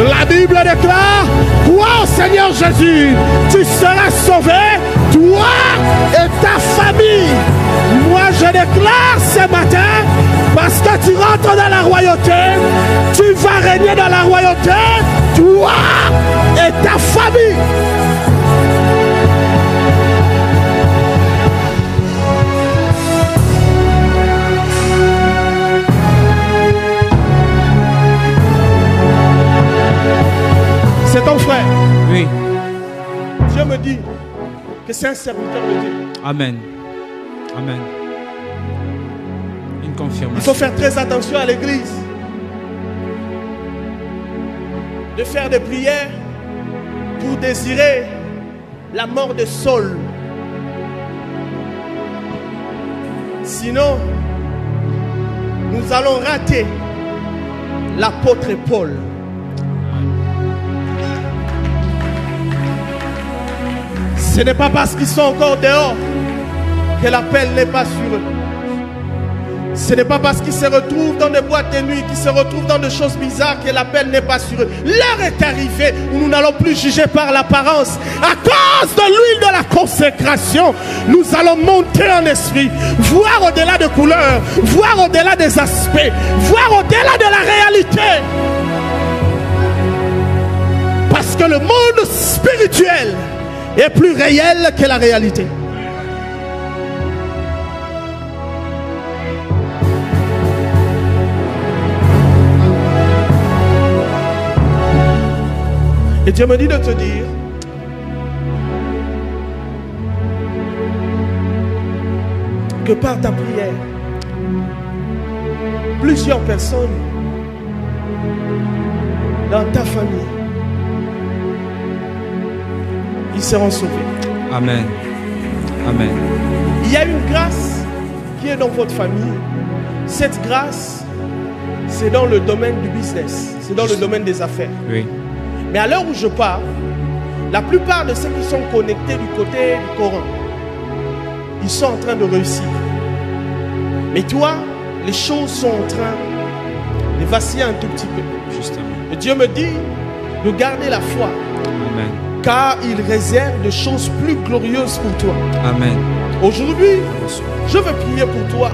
La Bible déclare, toi, Seigneur Jésus, tu seras sauvé, toi et ta famille. Moi, je déclare ce matin, parce que tu rentres dans la royauté, tu vas régner dans la royauté, toi et ta famille. C'est ton frère. Oui. Dieu me dit que c'est un serviteur de Dieu. Amen. Amen. Une confirmation. Il faut faire très attention à l'église. De faire des prières pour désirer la mort de Saul. Sinon, nous allons rater l'apôtre Paul. Ce n'est pas parce qu'ils sont encore dehors que l'appel n'est pas sur eux. Ce n'est pas parce qu'ils se retrouvent dans des boîtes de nuit, qu'ils se retrouvent dans des choses bizarres que l'appel n'est pas sur eux. L'heure est arrivée où nous n'allons plus juger par l'apparence. À cause de l'huile de la consécration, nous allons monter en esprit, voir au-delà de couleurs, voir au-delà des aspects, voir au-delà de la réalité. Parce que le monde spirituel est plus réel que la réalité. Et Dieu me dit de te dire que par ta prière, plusieurs personnes dans ta famille, ils seront sauvés. Amen. Amen. Il y a une grâce qui est dans votre famille. Cette grâce, c'est dans le domaine du business. C'est dans le domaine des affaires. Oui. Mais à l'heure où je parle, la plupart de ceux qui sont connectés du côté du Coran, ils sont en train de réussir. Mais toi, les choses sont en train de vaciller un tout petit peu. Justement. Et Dieu me dit de garder la foi. Amen. Car il réserve des choses plus glorieuses pour toi. Amen. Aujourd'hui, je veux prier pour toi.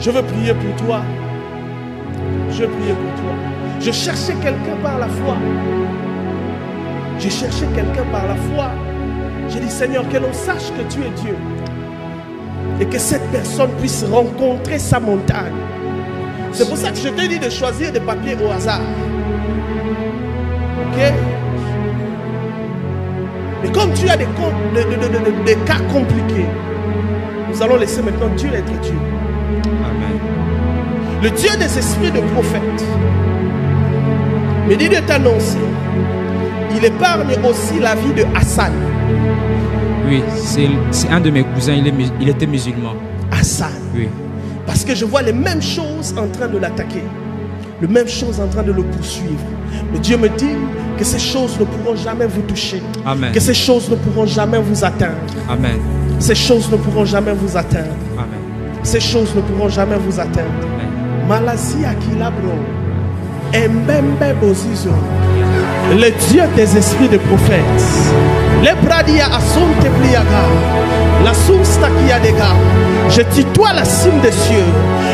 Je veux prier pour toi. Je veux prier pour toi. Je cherchais quelqu'un par la foi. J'ai cherché quelqu'un par la foi. J'ai dit, Seigneur, que l'on sache que tu es Dieu. Et que cette personne puisse rencontrer sa montagne. C'est pour ça que je t'ai dit de choisir des papiers au hasard. Ok? Mais comme tu as des cas compliqués, nous allons laisser maintenant Dieu être Dieu. Amen. Le Dieu des esprits de prophètes me dit de t'annoncer, il épargne aussi la vie de Hassan. Oui, c'est un de mes cousins, il était musulman. Hassan. Oui. Parce que je vois les mêmes choses en train de l'attaquer. Les mêmes choses en train de le poursuivre. Mais Dieu me dit que ces choses ne pourront jamais vous toucher. Amen. Que ces choses ne pourront jamais vous atteindre. Amen. Ces choses ne pourront jamais vous atteindre. Amen. Ces choses ne pourront jamais vous atteindre. Amen. Malasi Akilabro. Mbembe Bozizo. Le Dieu des esprits de prophètes. Les Bradia Asonte Pliaga. La source Takiadega. Je tutoie la cime des cieux.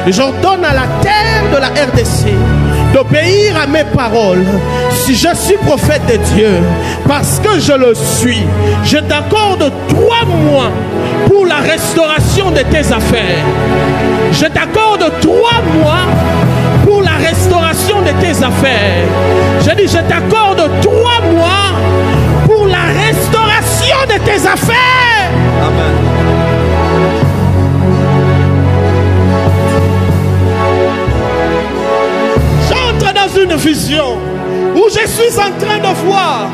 J'ordonne à la terre de la RDC d'obéir à mes paroles. Si je suis prophète de Dieu, parce que je le suis, je t'accorde 3 mois pour la restauration de tes affaires. Je t'accorde 3 mois pour la restauration de tes affaires. Je dis, je t'accorde 3 mois pour la restauration de tes affaires. Amen. J'entre dans une vision où je suis en train de voir.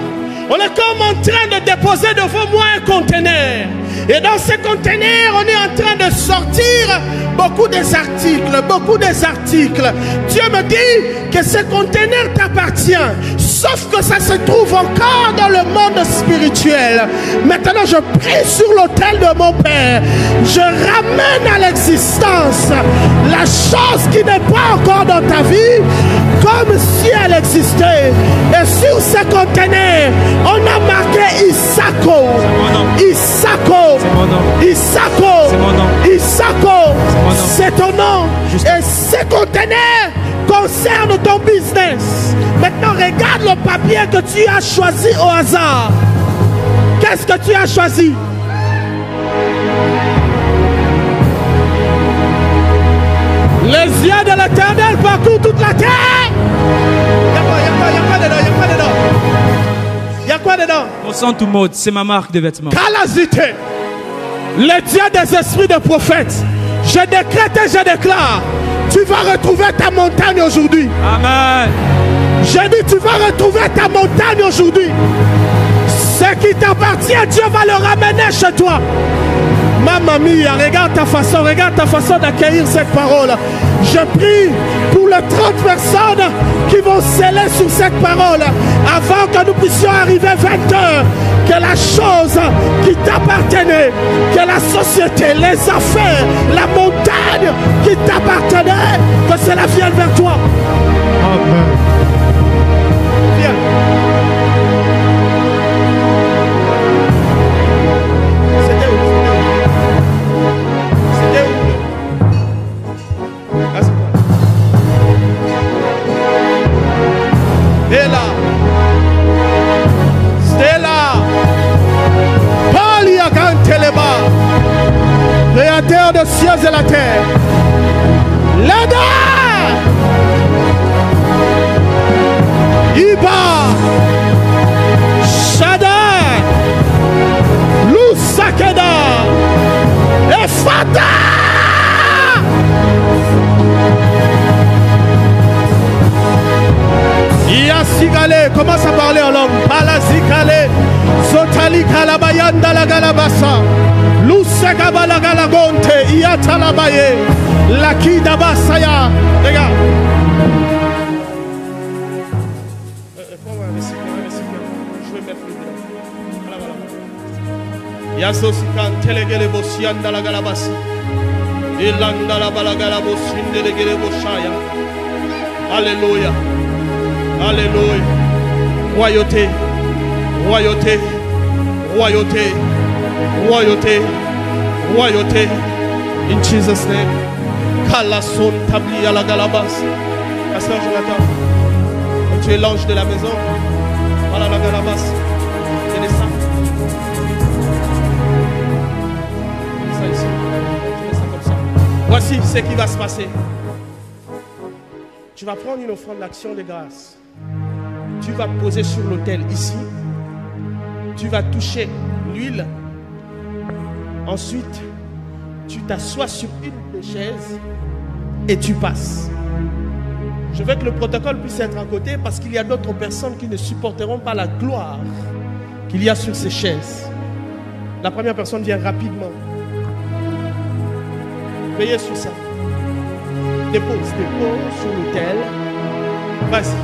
On est comme en train de déposer devant moi un conteneur. Et dans ce conteneur, on est en train de sortir beaucoup des articles. Dieu me dit que ce conteneur t'appartient. Sauf que ça se trouve encore dans le monde spirituel. Maintenant, je prie sur l'autel de mon Père. Je ramène à l'existence la chose qui n'est pas encore dans ta vie, comme si elle existait. Et sur ce conteneur, on a marqué Isako. Isako. Isako. Isako. C'est ton nom. Et ce conteneur concerne ton business. Maintenant, regarde le papier que tu as choisi au hasard. Qu'est-ce que tu as choisi? Les yeux de l'Éternel parcourent toute la terre. Il y a quoi dedans? Mon sang tout mode, c'est ma marque de vêtements. Kalazité. Les dieux des esprits de prophètes. Je décrète et je déclare. Tu vas retrouver ta montagne aujourd'hui. Amen. J'ai dit, tu vas retrouver ta montagne aujourd'hui. Ce qui t'appartient, Dieu va le ramener chez toi. Mamma mia, regarde ta façon d'accueillir cette parole. Je prie pour les 30 personnes qui vont sceller sur cette parole avant que nous puissions arriver 20h. Que la chose qui t'appartenait, que la société, les affaires, la montagne qui t'appartenait, que cela vienne vers toi. Amen. Viens. C'était où? C'était où? Là, c'est quoi? Et là. Stella. Paliaganteleba. Créateur des cieux et la terre. Leda. Iba. Shaddai. Lusakeda. Efata. Yasigale, commence à parler en langue. Palazikale, Zotali Kalabayanda la Galabasa, Lusagaba la Galagonte, Iatalabaye, Laki Dabasaya. Regarde. Je vais mettre le dedans. Yasosikan Telegele Bosianda la Galabasi, Ilanda la Balagalabosin Delegele Boshaya. Alléluia. Alléluia. Royauté, royauté, royauté, royauté, royauté. In Jesus' name. Kalason tabli à la galabas. Pasteur Jonathan, tu es l'ange de la maison. Voilà la galabas. Tenez ça. Ça ici. Tu mets ça comme ça. Voici ce qui va se passer. Tu vas prendre une offrande d'action de grâce. Tu vas poser sur l'autel ici. Tu vas toucher l'huile. Ensuite, tu t'assois sur une des chaises et tu passes. Je veux que le protocole puisse être à côté parce qu'il y a d'autres personnes qui ne supporteront pas la gloire qu'il y a sur ces chaises. La première personne vient rapidement. Veillez sur ça. Dépose sur l'autel. Vas-y.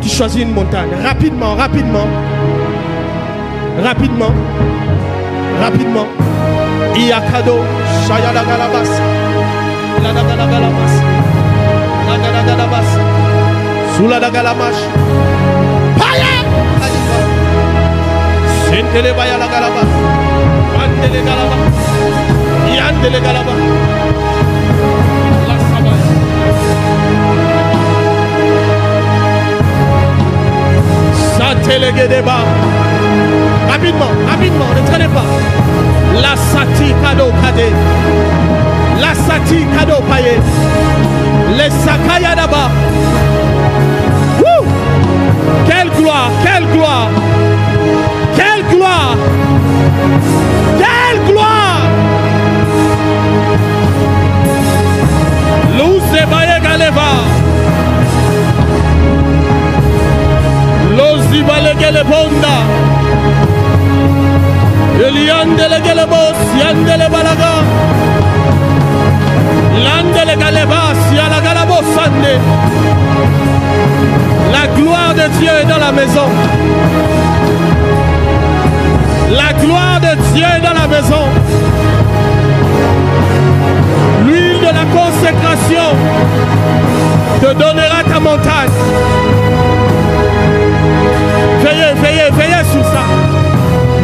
Tu choisis une montagne. Rapidement, rapidement. Rapidement. Rapidement. Iyakado, Shayala Galabas. Lada Galabas. Lada Galabas. Soulada Galamash. Paya! Sentele Bayala Galabas. Mandele Galabas. Yandele Galabas. La Sabaya. Satele Gedeba. Rapidement, rapidement, ne traînez pas. La Sati Kado Kade. La Sati Kado Paye. Les Sakaya Daba. Quelle gloire, quelle gloire. Quelle gloire. Quelle gloire. Luce Baye Galeva. Lozi Bale Galebonda. Eliandele Galebos, Yandele Balaga. Landele Galebas, Yala Galabosande. La gloire de Dieu est dans la maison. La gloire de Dieu est dans la maison. L'huile de la consécration te donnera ta montagne. Veillez, veillez, veillez sur ça.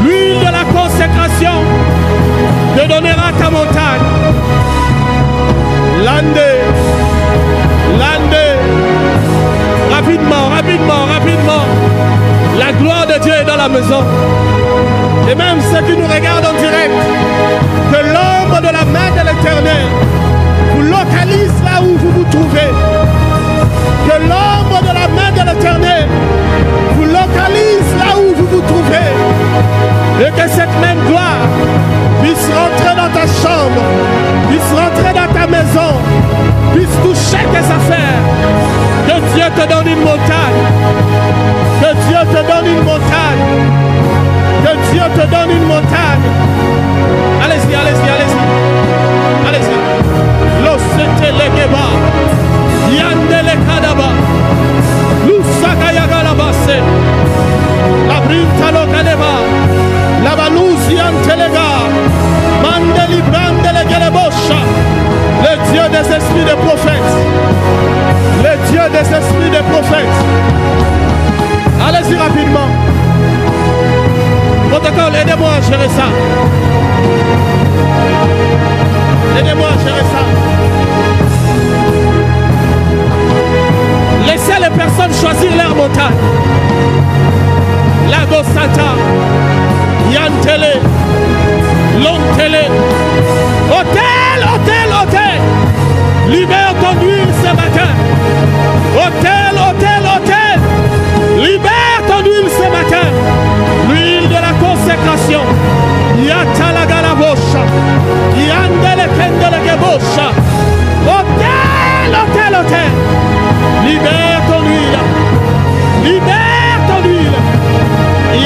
L'huile de la consécration te donnera ta montagne. Landez, landez. Rapidement, rapidement, rapidement. La gloire de Dieu est dans la maison. Et même ceux qui nous regardent en direct, que l'ombre de la main de l'Éternel vous localise là où vous vous trouvez. Que l'ombre de la main de l'Éternel vous localise là où vous vous trouvez. Et que cette même gloire puisse rentrer dans ta chambre, puisse rentrer dans ta maison, puisse toucher tes affaires. Que Dieu te donne une montagne. Que Dieu te donne une montagne. Que Dieu te donne une montagne. Allez-y, allez-y, allez-y. Allez-y. L'osete legeba. Yandele kadaba. Lusaka galabase. La brinta lokaleba. La balous yantelega. Mandeli brandele gelebosha. Le Dieu des esprits des prophètes. Le Dieu des esprits des prophètes. Allez-y rapidement. Protocole, aidez-moi à gérer ça. Aidez-moi à gérer ça. Laissez les personnes choisir leur montagne. Lago Santa, Yantele, Lontele, hôtel, hôtel, hôtel. Libère ton huile ce matin. Hôtel, hôtel, hôtel. Libère ton huile ce matin. L'huile de la consécration. Yatala Galabosha. Yandele Kendele Gebosha. Hôtel, hôtel, hôtel. Libère ton huile. Libère ton huile.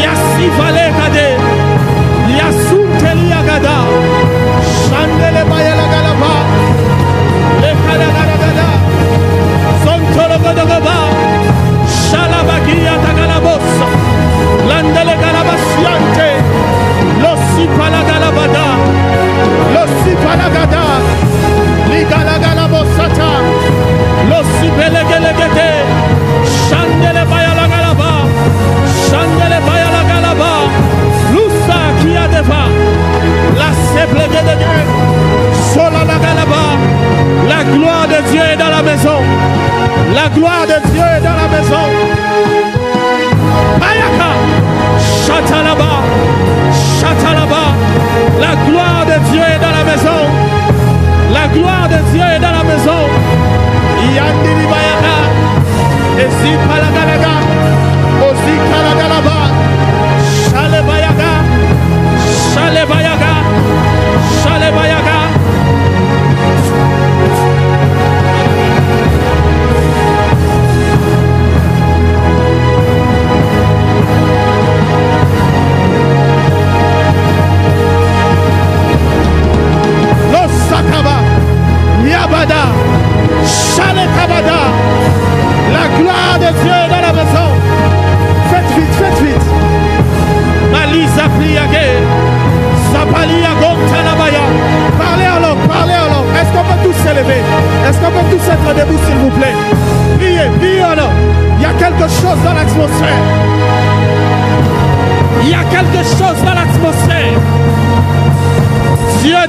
Yassi Vale Kade. Yassunteli Agada. Chandele Bayala Galaba. Le Kalagadagada. Sontologodogoba. Shalabagia Tagalabosa. Landele Galabasiante. Lossi Palagalabada. Lossi Palagada. Ligalagalabosata. Lossi Belegelegete. Chandele Bayala Galaba. Chandele Bayala Galaba. Lusa Kiadeva. La Seblegede. Sola la Galaba.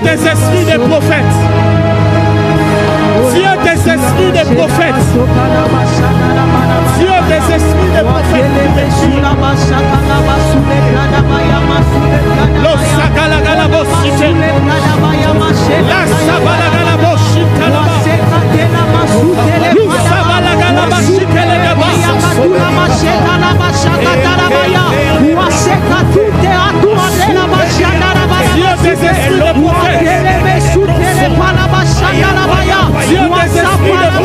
des esprits des prophètes. Dieu des esprits des prophètes. Dieu des esprits des prophètes. Lo sakalagala boshite. La sabalagala boshite. Lu sabalagala boshite le basa. Dieu des esprits des prophètes. Dieu des esprits des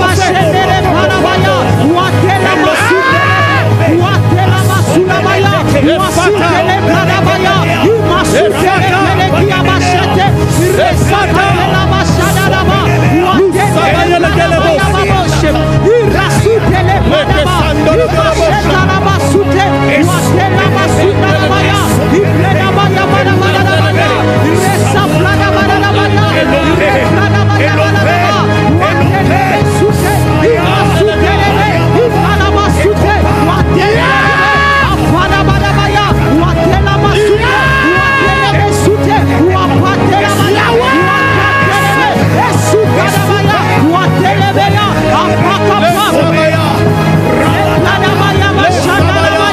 Shalabaya.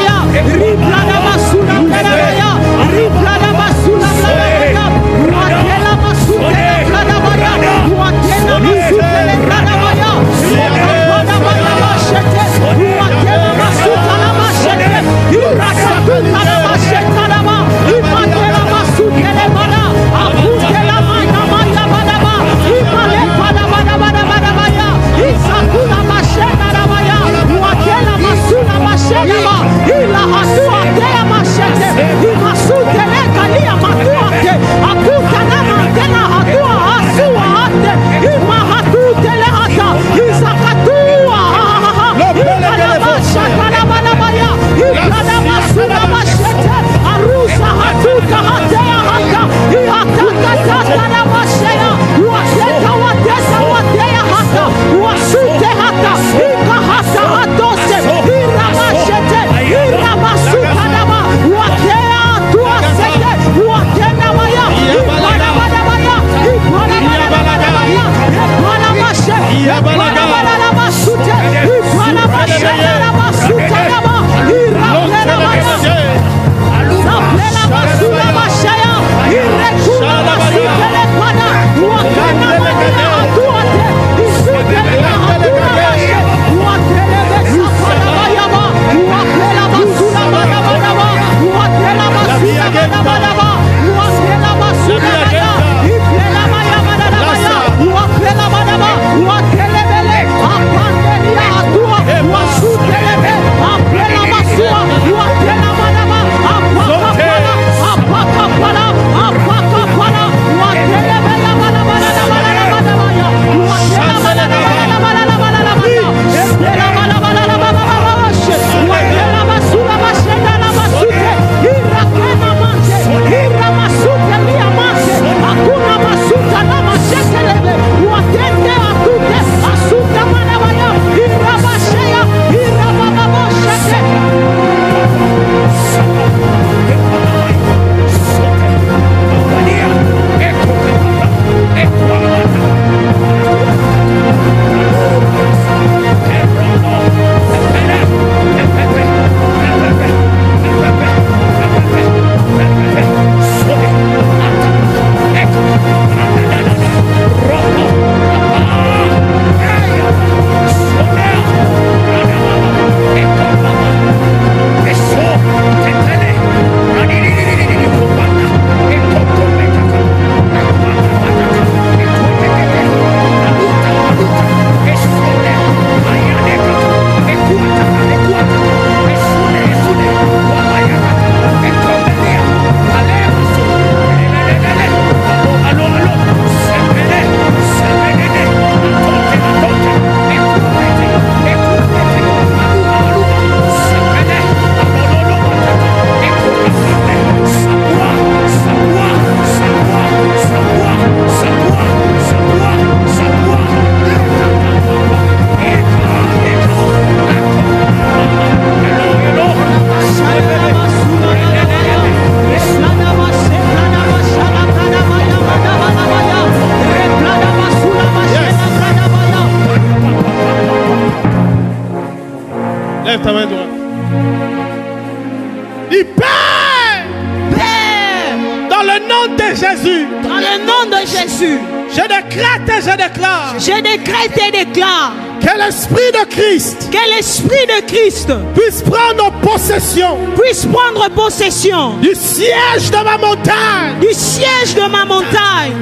Dans le nom de Jésus. Je décrète et je déclare. Je décrète et déclare. Que l'Esprit de Christ. Que l'Esprit de Christ. Puisse prendre possession. Puisse prendre possession. Du siège de ma montagne. Du siège de ma montagne.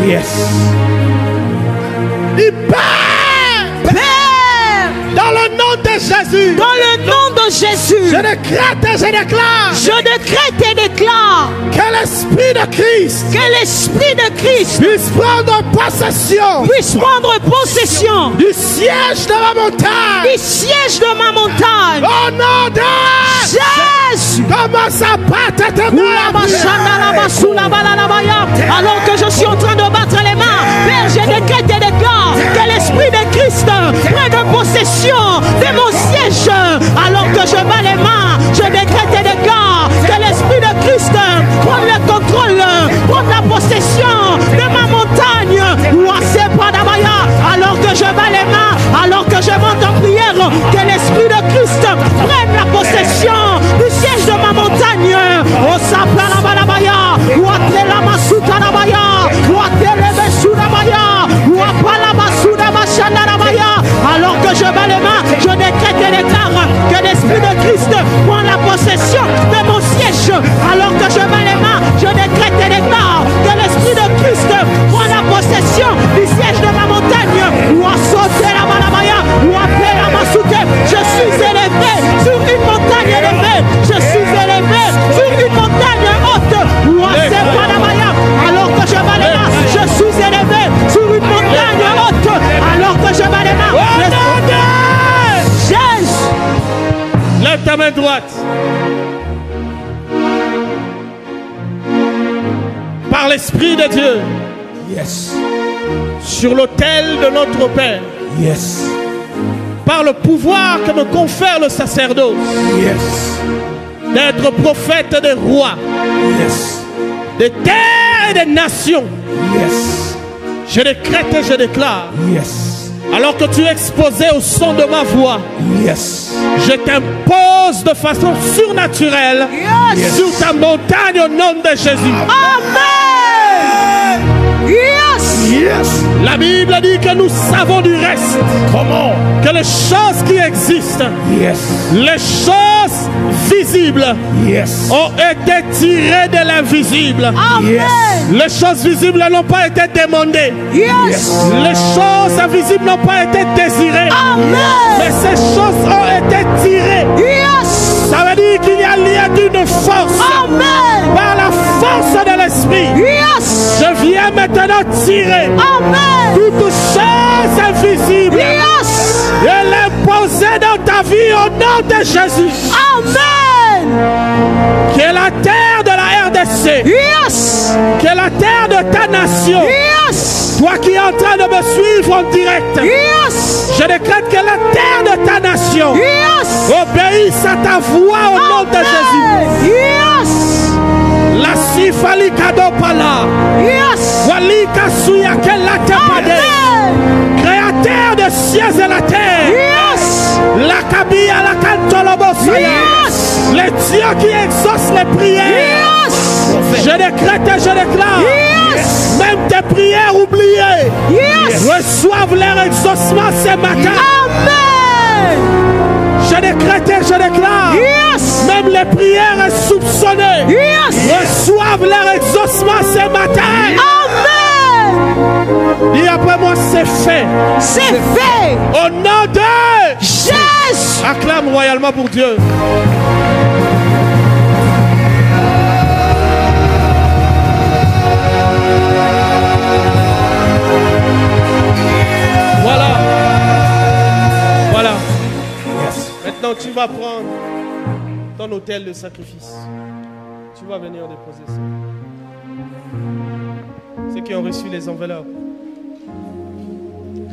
Yes. Père. Dans le nom de Jésus. Dans le nom de Jésus. Je décrète et je déclare. Je décrète et déclare. Que l'Esprit de Christ. Que l'Esprit de Christ. Puisse prendre possession. Puisse prendre possession. Du siège de ma montagne. Du siège de ma montagne. Au nom de Jésus. Commence à battre tes mains. Alors que je suis en train de battre les mains, Père, je décrète et déclare que l'Esprit de Christ prenne possession de mon siège. Alors que je bats les mains, je décrète et déclare que l'Esprit de Christ prenne le contrôle, prenne la possession de ma montagne. Alors que je bats les mains, alors que je monte en prière, que l'Esprit de Christ prenne la possession du siège de ma montagne. Oh, Saplanabaya, Watela Masutanabaya, Watele Besunabaya, Wapala Masudabashanabaya. Alors que je bats les mains, je décrète et déclare que l'Esprit de Christ prend la possession de mon siège. Alors que je bats les mains, je décrète et déclare que l'Esprit de Christ prend la possession du siège de ma montagne. Je suis élevé sur une montagne élevée. Je suis élevé sur une montagne haute. Alors que je bats les mains, je suis élevé sur une montagne haute. Alors que je bats les mains, Jésus. Lève ta main droite. Par l'Esprit de Dieu. Yes. Sur l'autel de notre Père. Yes. Par le pouvoir que me confère le sacerdoce. Yes. D'être prophète des rois. Yes. Des terres et des nations. Yes. Je décrète et je déclare. Yes. Alors que tu es exposé au son de ma voix. Yes. Je t'impose de façon surnaturelle. Yes. Sur ta montagne au nom de Jésus. Amen. Yes. Yes. La Bible dit que nous savons du reste. Comment? Que les choses qui existent, Yes. les choses visibles, Yes. ont été tirées de l'invisible. Amen. Les choses visibles n'ont pas été demandées. Yes. Les choses invisibles n'ont pas été désirées. Amen. Mais ces choses ont été tirées. Yes. Ça veut dire qu'il y a lien d'une force. Amen. Par la force de l'esprit. Yes. Je viens maintenant tirer Amen. toute chose invisible. Yes. Et l'imposer dans ta vie au nom de Jésus. Amen. Qui est la terre de la RDC. Yes. Qui est la terre de ta nation. Yes. Toi qui es en train de me suivre en direct. Yes. Je décrète que la terre de ta nation Yes. obéisse à ta voix au nom de Jésus. Yes. La sifali kadopala. Yes. Walika suyakela tepade. Créateur des cieux et la terre. Yes. La kabia la kantolobosaya. Yes. Les dieux qui exaucent les prières. Yes. Je décrète et je déclare. Yes. Même tes prières oubliées. Yes. Reçoivent leur exaucement ce matin. Amen. Je décrète et je déclare. Yes. Même les prières insoupçonnées. Yes. Reçoivent leur exaucement ce matin. Amen. Dis après moi, c'est fait. C'est fait. Au nom de Jésus. Acclame royalement pour Dieu. Voilà. Voilà. Maintenant, tu vas prendre ton autel de sacrifice. Tu vas venir déposer ça. Ceux qui ont reçu les enveloppes,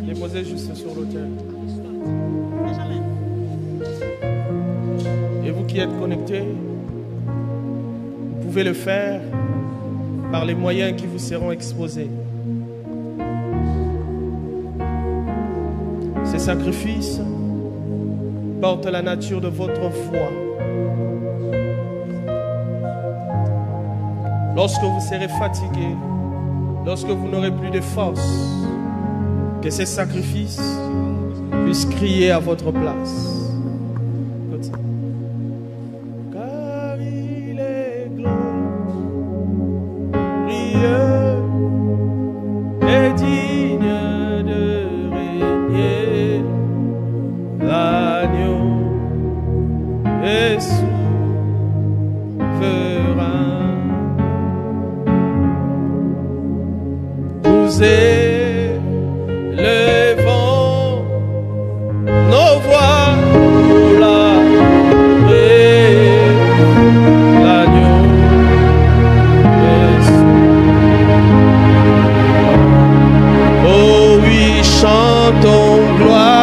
déposez juste sur l'autel. Et vous qui êtes connectés, vous pouvez le faire par les moyens qui vous seront exposés. Ces sacrifices portent la nature de votre foi. lorsque vous serez fatigué, lorsque vous n'aurez plus de force, que ces sacrifices puissent crier à votre place. Car il est glorieux et digne de régner, l'agneau est souverain. Nous élevons nos voix pour l'adorer, l'agneau est souverain. Oh oui, chantons gloire.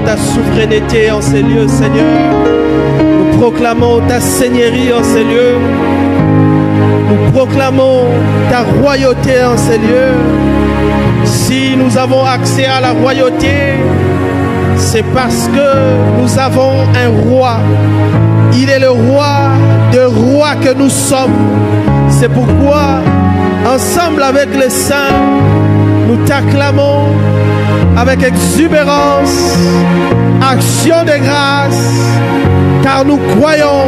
Ta souveraineté en ces lieux, Seigneur. Nous proclamons ta seigneurie en ces lieux. Nous proclamons ta royauté en ces lieux. Si nous avons accès à la royauté, c'est parce que nous avons un roi. Il est le roi des rois que nous sommes. C'est pourquoi, ensemble avec les saints, nous t'acclamons avec exubérance, action de grâce, car nous croyons,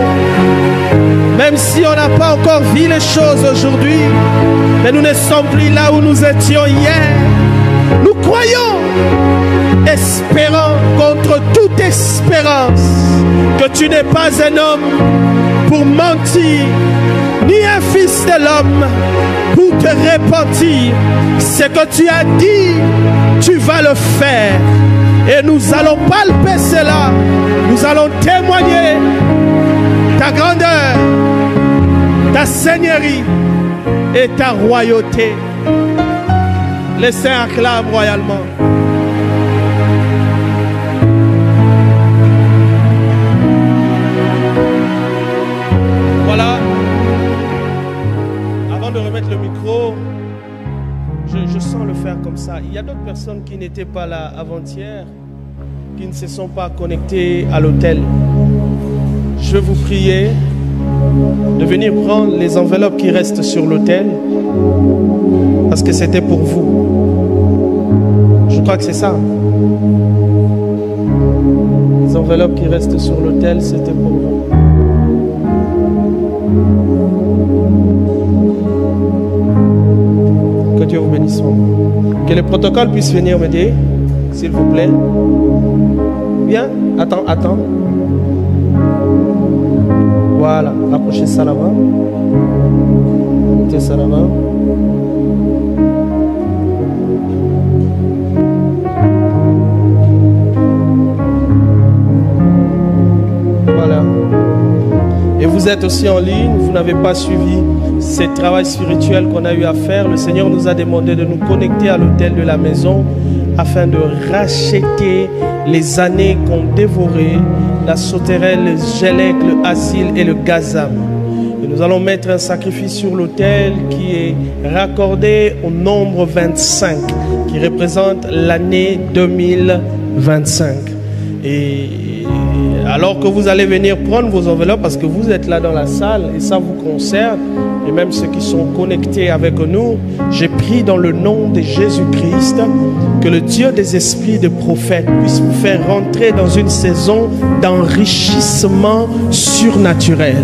même si on n'a pas encore vu les choses aujourd'hui, mais nous ne sommes plus là où nous étions hier. Nous croyons, espérant contre toute espérance, que tu n'es pas un homme pour mentir, ni un fils de l'homme pour te repentir. Ce que tu as dit, tu vas le faire. Et nous allons palper cela. Nous allons témoigner ta grandeur, ta seigneurie et ta royauté. Les saints acclament royalement. Voilà. Avant de remettre le micro, je sens le faire comme ça. Il y a d'autres personnes qui n'étaient pas là avant-hier, qui ne se sont pas connectées à l'autel. Je vais vous prier de venir prendre les enveloppes qui restent sur l'autel, parce que c'était pour vous. Je crois que c'est ça. Les enveloppes qui restent sur l'autel, c'était pour vous. Que Dieu vous bénisse. Que le protocole puisse venir me dire, s'il vous plaît. Bien, attends. Voilà, approchez ça là-bas. Mettez ça là-bas. Voilà. Et vous êtes aussi en ligne, vous n'avez pas suivi ce travail spirituel qu'on a eu à faire. Le Seigneur nous a demandé de nous connecter à l'autel de la maison afin de racheter les années qu'ont dévoré la sauterelle, le gélec, le asile et le gazam. Et nous allons mettre un sacrifice sur l'autel qui est raccordé au nombre 25, qui représente l'année 2025. Et Alors que vous allez venir prendre vos enveloppes parce que vous êtes là dans la salle et ça vous concerne, et même ceux qui sont connectés avec nous, j'ai prié dans le nom de Jésus-Christ que le Dieu des esprits de prophètes puisse vous faire rentrer dans une saison d'enrichissement surnaturel.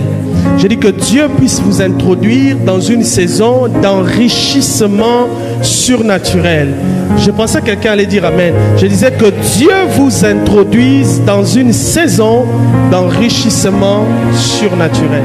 J'ai dit que Dieu puisse vous introduire dans une saison d'enrichissement surnaturel. Je pensais que quelqu'un allait dire Amen. Je disais que Dieu vous introduise dans une saison d'enrichissement surnaturel.